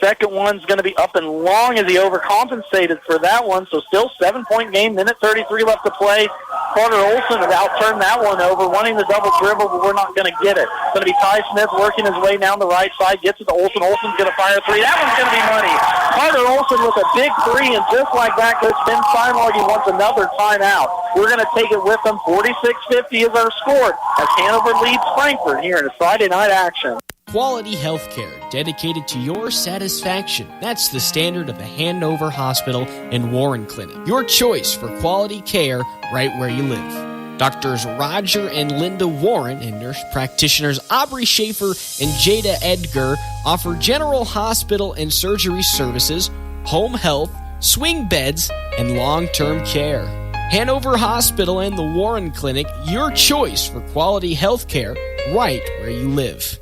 second one's going to be up and long as he overcompensated for that one. So still 7-point game, minute 33 left to play. Carter Olson about turned that one over, wanting the double dribble, but we're not going to get it. It's going to be Ty Smith working his way down the right side, gets it to Olson. Olson's going to fire a three. That one's going to be money. Carter Olson with a big three, and just like that, Coach Ben Steinlage wants another timeout. We're going to take it with them. 46-50 is our score as Hanover leads Frankfort here in a Friday night action. Quality health care dedicated to your satisfaction. That's the standard of the Hanover Hospital and Warren Clinic. Your choice for quality care right where you live. Doctors Roger and Linda Warren and nurse practitioners Aubrey Schaefer and Jada Edgar offer general hospital and surgery services, home health, swing beds, and long-term care. Hanover Hospital and the Warren Clinic, your choice for quality health care right where you live.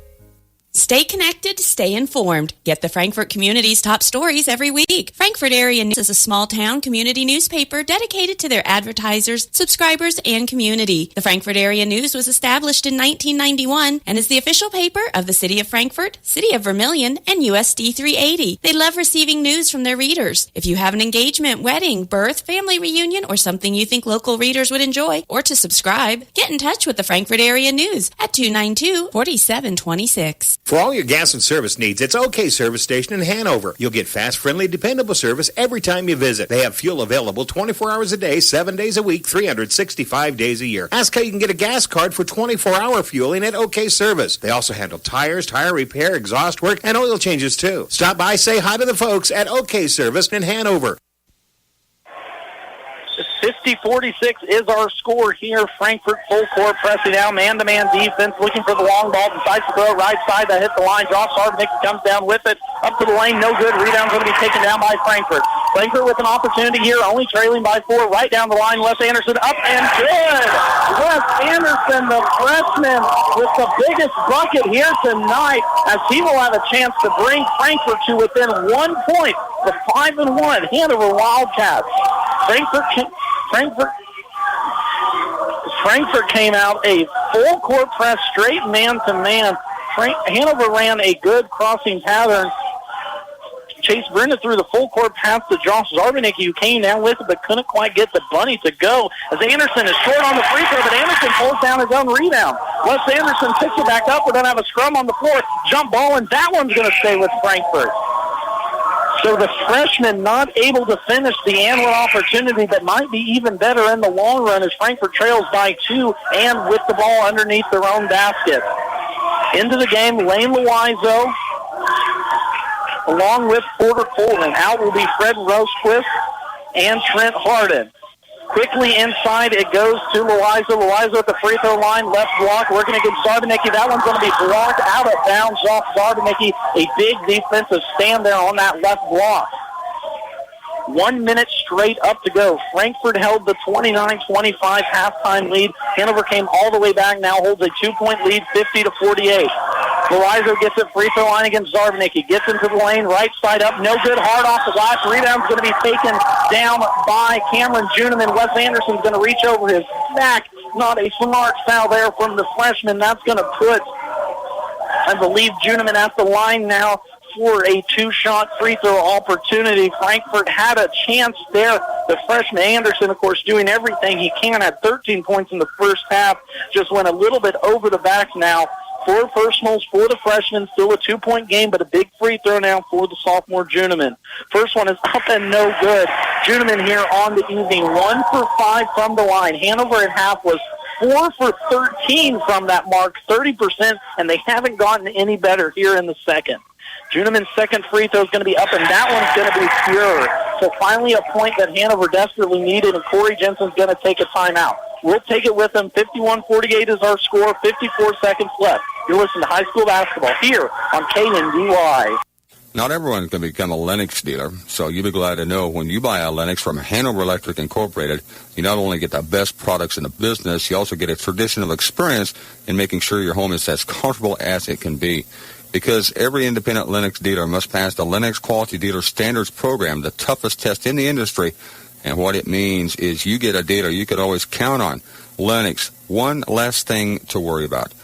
Stay connected, stay informed. Get the Frankfort community's top stories every week. Frankfort Area News is a small-town community newspaper dedicated to their advertisers, subscribers, and community. The Frankfort Area News was established in 1991 and is the official paper of the City of Frankfort, City of Vermilion, and USD 380. They love receiving news from their readers. If you have an engagement, wedding, birth, family reunion, or something you think local readers would enjoy, or to subscribe, get in touch with the Frankfort Area News at 292-4726. For all your gas and service needs, it's OK Service Station in Hanover. You'll get fast, friendly, dependable service every time you visit. They have fuel available 24 hours a day, 7 days a week, 365 days a year. Ask how you can get a gas card for 24-hour fueling at OK Service. They also handle tires, tire repair, exhaust work, and oil changes too. Stop by, say hi to the folks at OK Service in Hanover. 50-46 is our score here. Frankfort full court pressing down, man-to-man defense, looking for the long ball, decides to throw it right side, that hits the line, drops hard, Nick comes down with it, up to the lane, no good, rebound's going to be taken down by Frankfort. Frankfort with an opportunity here, only trailing by 4, right down the line, Wes Anderson up and good! Wes Anderson, the freshman, with the biggest bucket here tonight, as he will have a chance to bring Frankfort to within 1 point, the 5-1 Hanover Wildcats. Frankfort came out a full court press, straight man-to-man. Hanover ran a good crossing pattern. Chase Brenda threw the full court pass to Josh Zarbanicki, who came down with it but couldn't quite get the bunny to go. As Anderson is short on the free throw, but Anderson pulls down his own rebound. Wes Anderson picks it back up. We're going to have a scrum on the floor. Jump ball, and that one's going to stay with Frankfort. So the freshman not able to finish the Anwin opportunity that might be even better in the long run as Frankfort trails by 2 and with the ball underneath their own basket. Into the game, Lane Loizo along with Porter Coleman. Out will be Fred Rosequist and Trent Harden. Quickly inside, it goes to Loizo. Loizo at the free throw line, left block, working against Zarbanicki. That one's going to be blocked out of bounds off Zarbanicki. A big defensive stand there on that left block. 1 minute straight up to go. Frankfort held the 29-25 halftime lead. Hanover came all the way back, now holds a 2-point lead, 50-48. Loizo gets it free throw line against Zarbanicki. Gets into the lane, right side up, no good, hard off the glass. Rebound's going to be taken down by Cameron Juneman. Wes Anderson's going to reach over his back. Not a smart foul there from the freshman. That's going to put, I believe, Juneman at the line now for a 2-shot free throw opportunity. Frankfort had a chance there. The freshman Anderson, of course, doing everything he can, had 13 points in the first half. Just went a little bit over the back now. 4 personals for the freshman, still a 2-point game, but a big free throw now for the sophomore Juneman. First one is up and no good. Juneman here on the evening, 1 for 5 from the line. Hanover at half was 4 for 13 from that mark, 30%, and they haven't gotten any better here in the second. Juneman's second free throw is going to be up, and that one's going to be pure. So finally a point that Hanover desperately needed, and Corey Jensen's going to take a timeout. We'll take it with them. 51-48 is our score, 54 seconds left. You're listening to high school basketball here on KNDY. Not everyone's going to become a Lennox dealer, so you'll be glad to know when you buy a Lennox from Hanover Electric Incorporated, you not only get the best products in the business, you also get a traditional experience in making sure your home is as comfortable as it can be. Because every independent Lennox dealer must pass the Lennox Quality Dealer Standards Program, the toughest test in the industry. And what it means is you get a dealer you could always count on. Lennox, one less thing to worry about.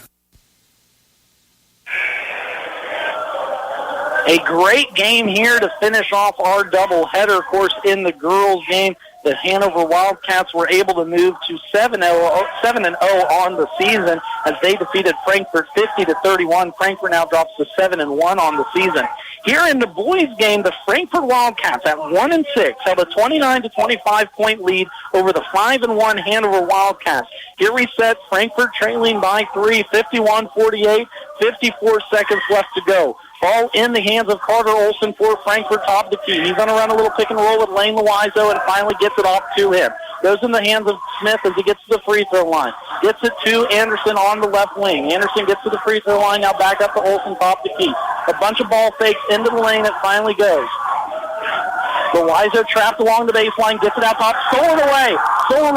A great game here to finish off our doubleheader. Of course, in the girls' game, the Hanover Wildcats were able to move to 7-0 on the season as they defeated Frankfort 50-31. Frankfort now drops to 7-1 on the season. Here in the boys' game, the Frankfort Wildcats at 1-6 held a 29-25 point lead over the 5-1 Hanover Wildcats. Here we set Frankfort trailing by 3, 51-48, 54 seconds left to go. Ball in the hands of Carter Olson for Frankfort, top of the key. He's going to run a little pick and roll with Lane Loizo and finally gets it off to him. Goes in the hands of Smith as he gets to the free throw line. Gets it to Anderson on the left wing. Anderson gets to the free throw line, now back up to Olson, top of the key. A bunch of ball fakes into the lane, it finally goes. Loizo trapped along the baseline, gets it out top, stolen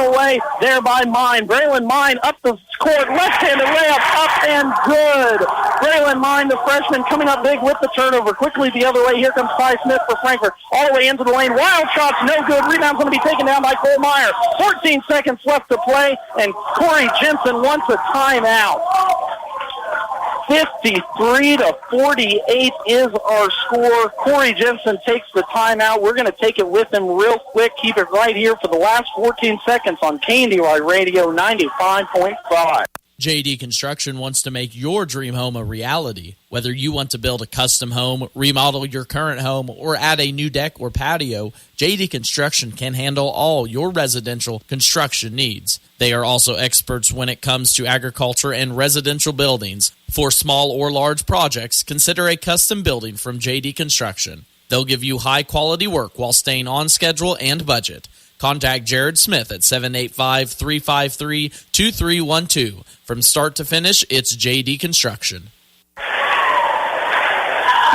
away there by Mine. Braylon Mine up the court, left-handed layup, up and good. Braylon Mine, the freshman, coming up big with the turnover. Quickly the other way, here comes Ty Smith for Frankfurt. All the way into the lane, wild shots, no good. Rebound's going to be taken down by Cole Meyer. 14 seconds left to play, and Corey Jensen wants a timeout. 53-48 is our score. Corey Jensen takes the timeout. We're going to take it with him real quick. Keep it right here for the last 14 seconds on KNDY Radio 95.5. JD Construction wants to make your dream home a reality. Whether you want to build a custom home, remodel your current home, or add a new deck or patio, JD Construction can handle all your residential construction needs. They are also experts when it comes to agriculture and residential buildings. For small or large projects, consider a custom building from JD Construction. They'll give you high-quality work while staying on schedule and budget. Contact Jared Smith at 785-353-2312. From start to finish, it's JD Construction.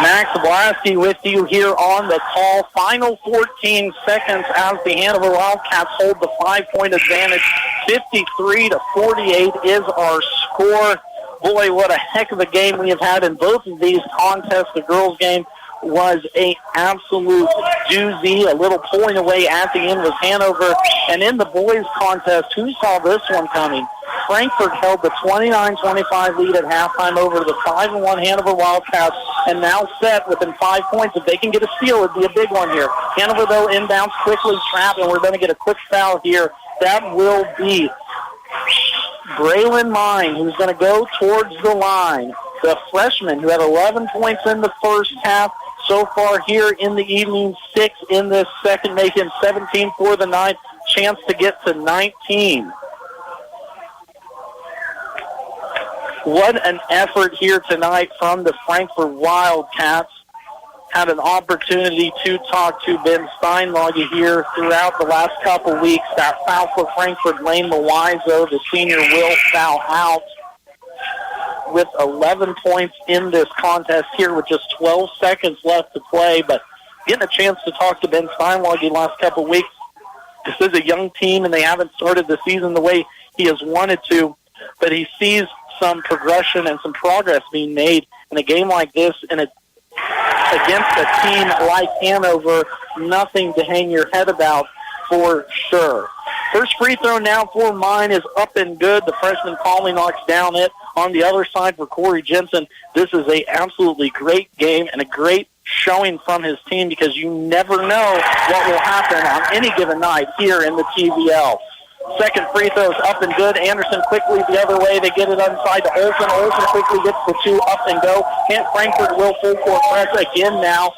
Max Blasky with you here on the call. Final 14 seconds as the Hanover Wildcats hold the 5-point advantage. 53-48 is our score. Boy, what a heck of a game we have had in both of these contests. The girls' game was an absolute doozy. A little pulling away at the end was Hanover. And in the boys' contest, who saw this one coming? Frankfort held the 29-25 lead at halftime over the 5-1 Hanover Wildcats, and now set within 5 points. If they can get a steal, it'd be a big one here. Hanover, though, inbounds quickly, trapped, and we're going to get a quick foul here. That will be Braylon Mine, who's going to go towards the line. The freshman who had 11 points in the first half. So far here in the evening, 6 in this second, make him 17 for the night. Chance to get to 19. What an effort here tonight from the Frankfort Wildcats. Had an opportunity to talk to Ben Steinlage here throughout the last couple weeks. That foul for Frankfort, Lane Loizo, the senior, will foul out with 11 points in this contest here with just 12 seconds left to play. But getting a chance to talk to Ben Steinlage the last couple of weeks. This is a young team, and they haven't started the season the way he has wanted to. But he sees some progression and some progress being made in a game like this, and against a team like Hanover. Nothing to hang your head about for sure. First free throw now for Mine is up and good. The freshman calmly knocks down it. On the other side for Corey Jensen, this is a absolutely great game and a great showing from his team, because you never know what will happen on any given night here in the TVL. Second free throw is up and good. Anderson quickly the other way. They get it inside to Olson. Olson quickly gets the 2 up and go. Frankfort will full court press again now.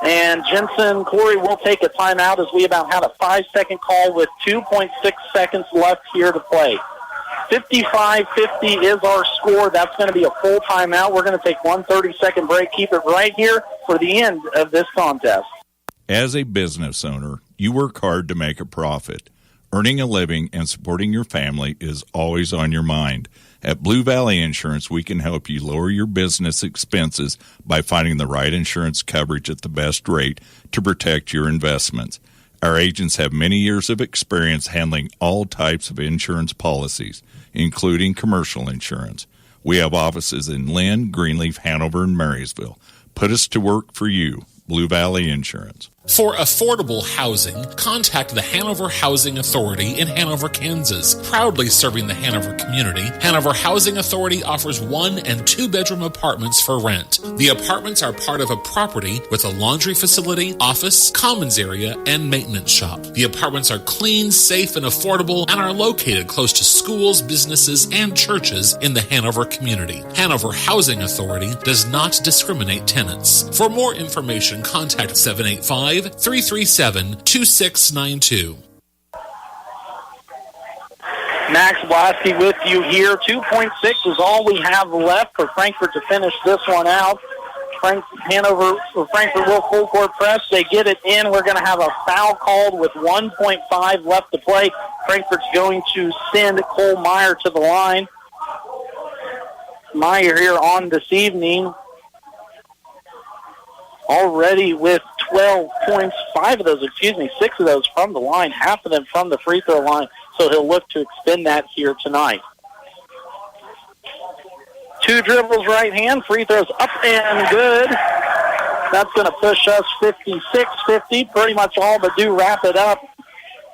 And Jensen, Corey will take a timeout as we about had a 5-second call with 2.6 seconds left here to play. 55-50 is our score. That's going to be a full timeout. We're going to take 1 30-second break. Keep it right here for the end of this contest. As a business owner, you work hard to make a profit. Earning a living and supporting your family is always on your mind. At Blue Valley Insurance, we can help you lower your business expenses by finding the right insurance coverage at the best rate to protect your investments. Our agents have many years of experience handling all types of insurance policies, including commercial insurance. We have offices in Lynn, Greenleaf, Hanover, and Marysville. Put us to work for you. Blue Valley Insurance. For affordable housing, contact the Hanover Housing Authority in Hanover, Kansas. Proudly serving the Hanover community, Hanover Housing Authority offers 1- and 2-bedroom apartments for rent. The apartments are part of a property with a laundry facility, office, commons area, and maintenance shop. The apartments are clean, safe, and affordable and are located close to schools, businesses, and churches in the Hanover community. Hanover Housing Authority does not discriminate tenants. For more information, contact 785-337-2692. Max Blasky with you here. 2.6 is all we have left for Frankfort to finish this one out. Frankfort will full court press. They get it in. We're going to have a foul called with 1.5 left to play. Frankfort's going to send Cole Meyer to the line. Meyer here on this evening already with 12 points, 6 of those from the line, half of them from the free throw line. So he'll look to extend that here tonight. 2 dribbles right hand, free throws up and good. That's going to push us 56-50, pretty much all but do wrap it up.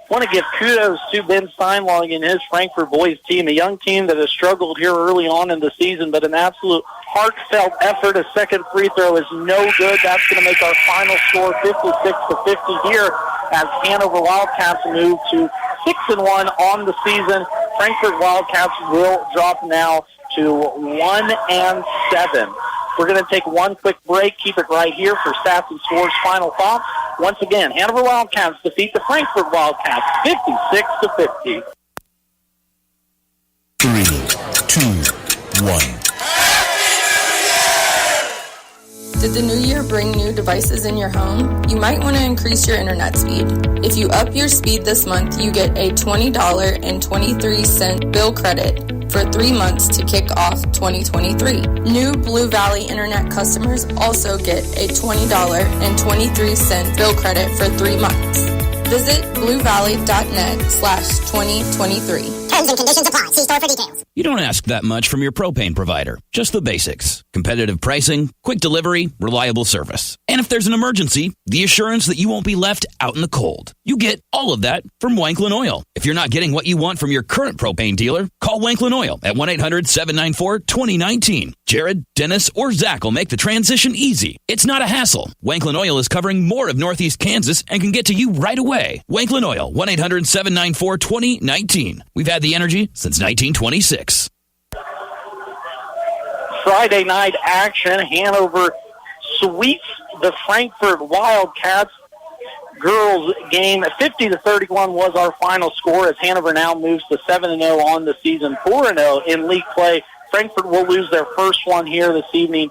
Want to give kudos to Ben Steinlog and his Frankfort boys team, a young team that has struggled here early on in the season, but an absolute heartfelt effort. A second free throw is no good. That's going to make our final score 56-50 here as Hanover Wildcats move to 6-1 on the season. Frankfort Wildcats will drop now to 1-7. We're going to take one quick break. Keep it right here for Stats and Scores final thoughts. Once again, Hanover Wildcats defeat the Frankfort Wildcats 56-50. 3, 2, 1. Did the new year bring new devices in your home? You might want to increase your internet speed. If you up your speed this month, you get a $20.23 bill credit for 3 months to kick off 2023. New Blue Valley Internet customers also get a $20.23 bill credit for 3 months. Visit bluevalley.net/2023. Terms and conditions apply. See store for details. You don't ask that much from your propane provider. Just the basics. Competitive pricing, quick delivery, reliable service. And if there's an emergency, the assurance that you won't be left out in the cold. You get all of that from Wanklin Oil. If you're not getting what you want from your current propane dealer, call Wanklin Oil at 1-800-794-2019. Jared, Dennis, or Zach will make the transition easy. It's not a hassle. Wanklin Oil is covering more of Northeast Kansas and can get to you right away. Wanklin Oil, 1-800-794-2019. We've had the energy since 1926. Friday night action. Hanover sweeps the Frankfort Wildcats. Girls game 50-31 was our final score as Hanover now moves to 7-0 on the season, 4-0 in league play. Frankfort will lose their first one here this evening.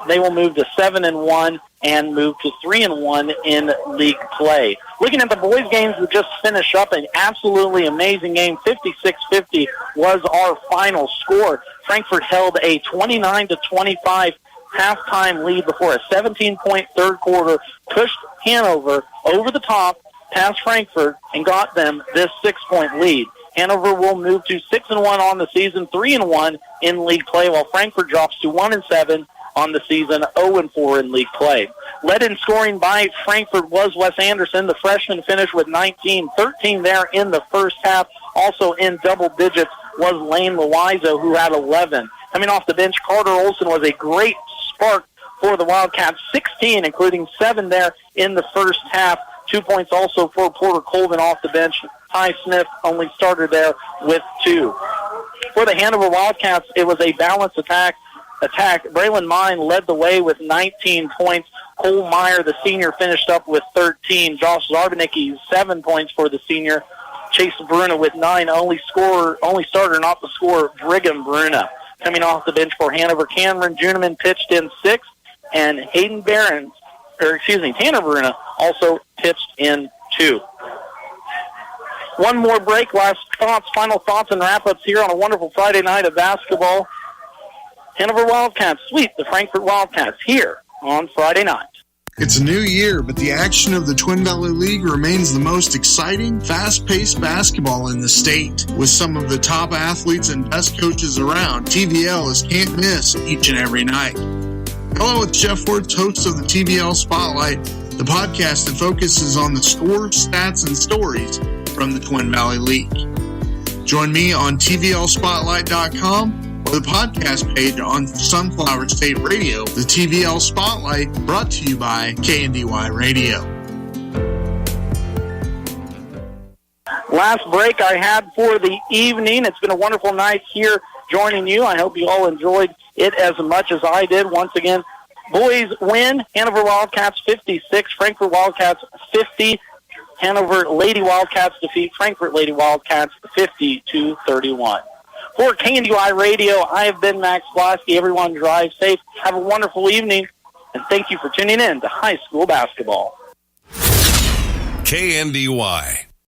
They will move to 7-1 and move to 3-1 in league play. Looking at the boys' games, we just finished up an absolutely amazing game. 56-50 was our final score. Frankfort held a 29-25 halftime lead before a 17-point third quarter pushed Hanover over the top past Frankfort and got them this 6-point lead. Hanover will move to 6-1 on the season, 3-1 in league play, while Frankfort drops to 1-7 on the season, 0-4 in league play. Led in scoring by Frankfort was Wes Anderson. The freshman finished with 19, 13 there in the first half. Also in double digits was Lane Loizo, who had 11. Coming off the bench, Carter Olson was a great spark for the Wildcats, 16, including 7 there in the first half. 2 points also for Porter Colvin off the bench. Ty Smith only started there with 2. For the Hanover Wildcats, it was a balanced attack. Braylon Mine led the way with 19 points. Cole Meyer, the senior, finished up with 13. Josh Zarbanicki, 7 points for the senior. Chase Bruna with 9. Only starter not the scorer, Brigham Bruna. Coming off the bench for Hanover, Cameron Juneman pitched in 6, and Tanner Bruna also pitched in 2. One more break, final thoughts and wrap-ups here on a wonderful Friday night of basketball. Hanover Wildcats sweep the Frankfort Wildcats here on Friday night. It's a new year, but the action of the Twin Valley League remains the most exciting, fast-paced basketball in the state. With some of the top athletes and best coaches around, TVL is can't miss each and every night. Hello, it's Jeff Worth, host of the TVL Spotlight. the podcast that focuses on the scores, stats, and stories from the Twin Valley League. Join me on TVLSpotlight.com or the podcast page on Sunflower State Radio. The TVL Spotlight brought to you by KNDY Radio. Last break I had for the evening. It's been a wonderful night here joining you. I hope you all enjoyed it as much as I did. Once again, boys win. Hanover Wildcats 56, Frankfort Wildcats 50. Hanover Lady Wildcats defeat Frankfort Lady Wildcats 50-31. For KNDY Radio, I have been Max Blasky. Everyone drive safe. Have a wonderful evening, and thank you for tuning in to high school basketball. KNDY.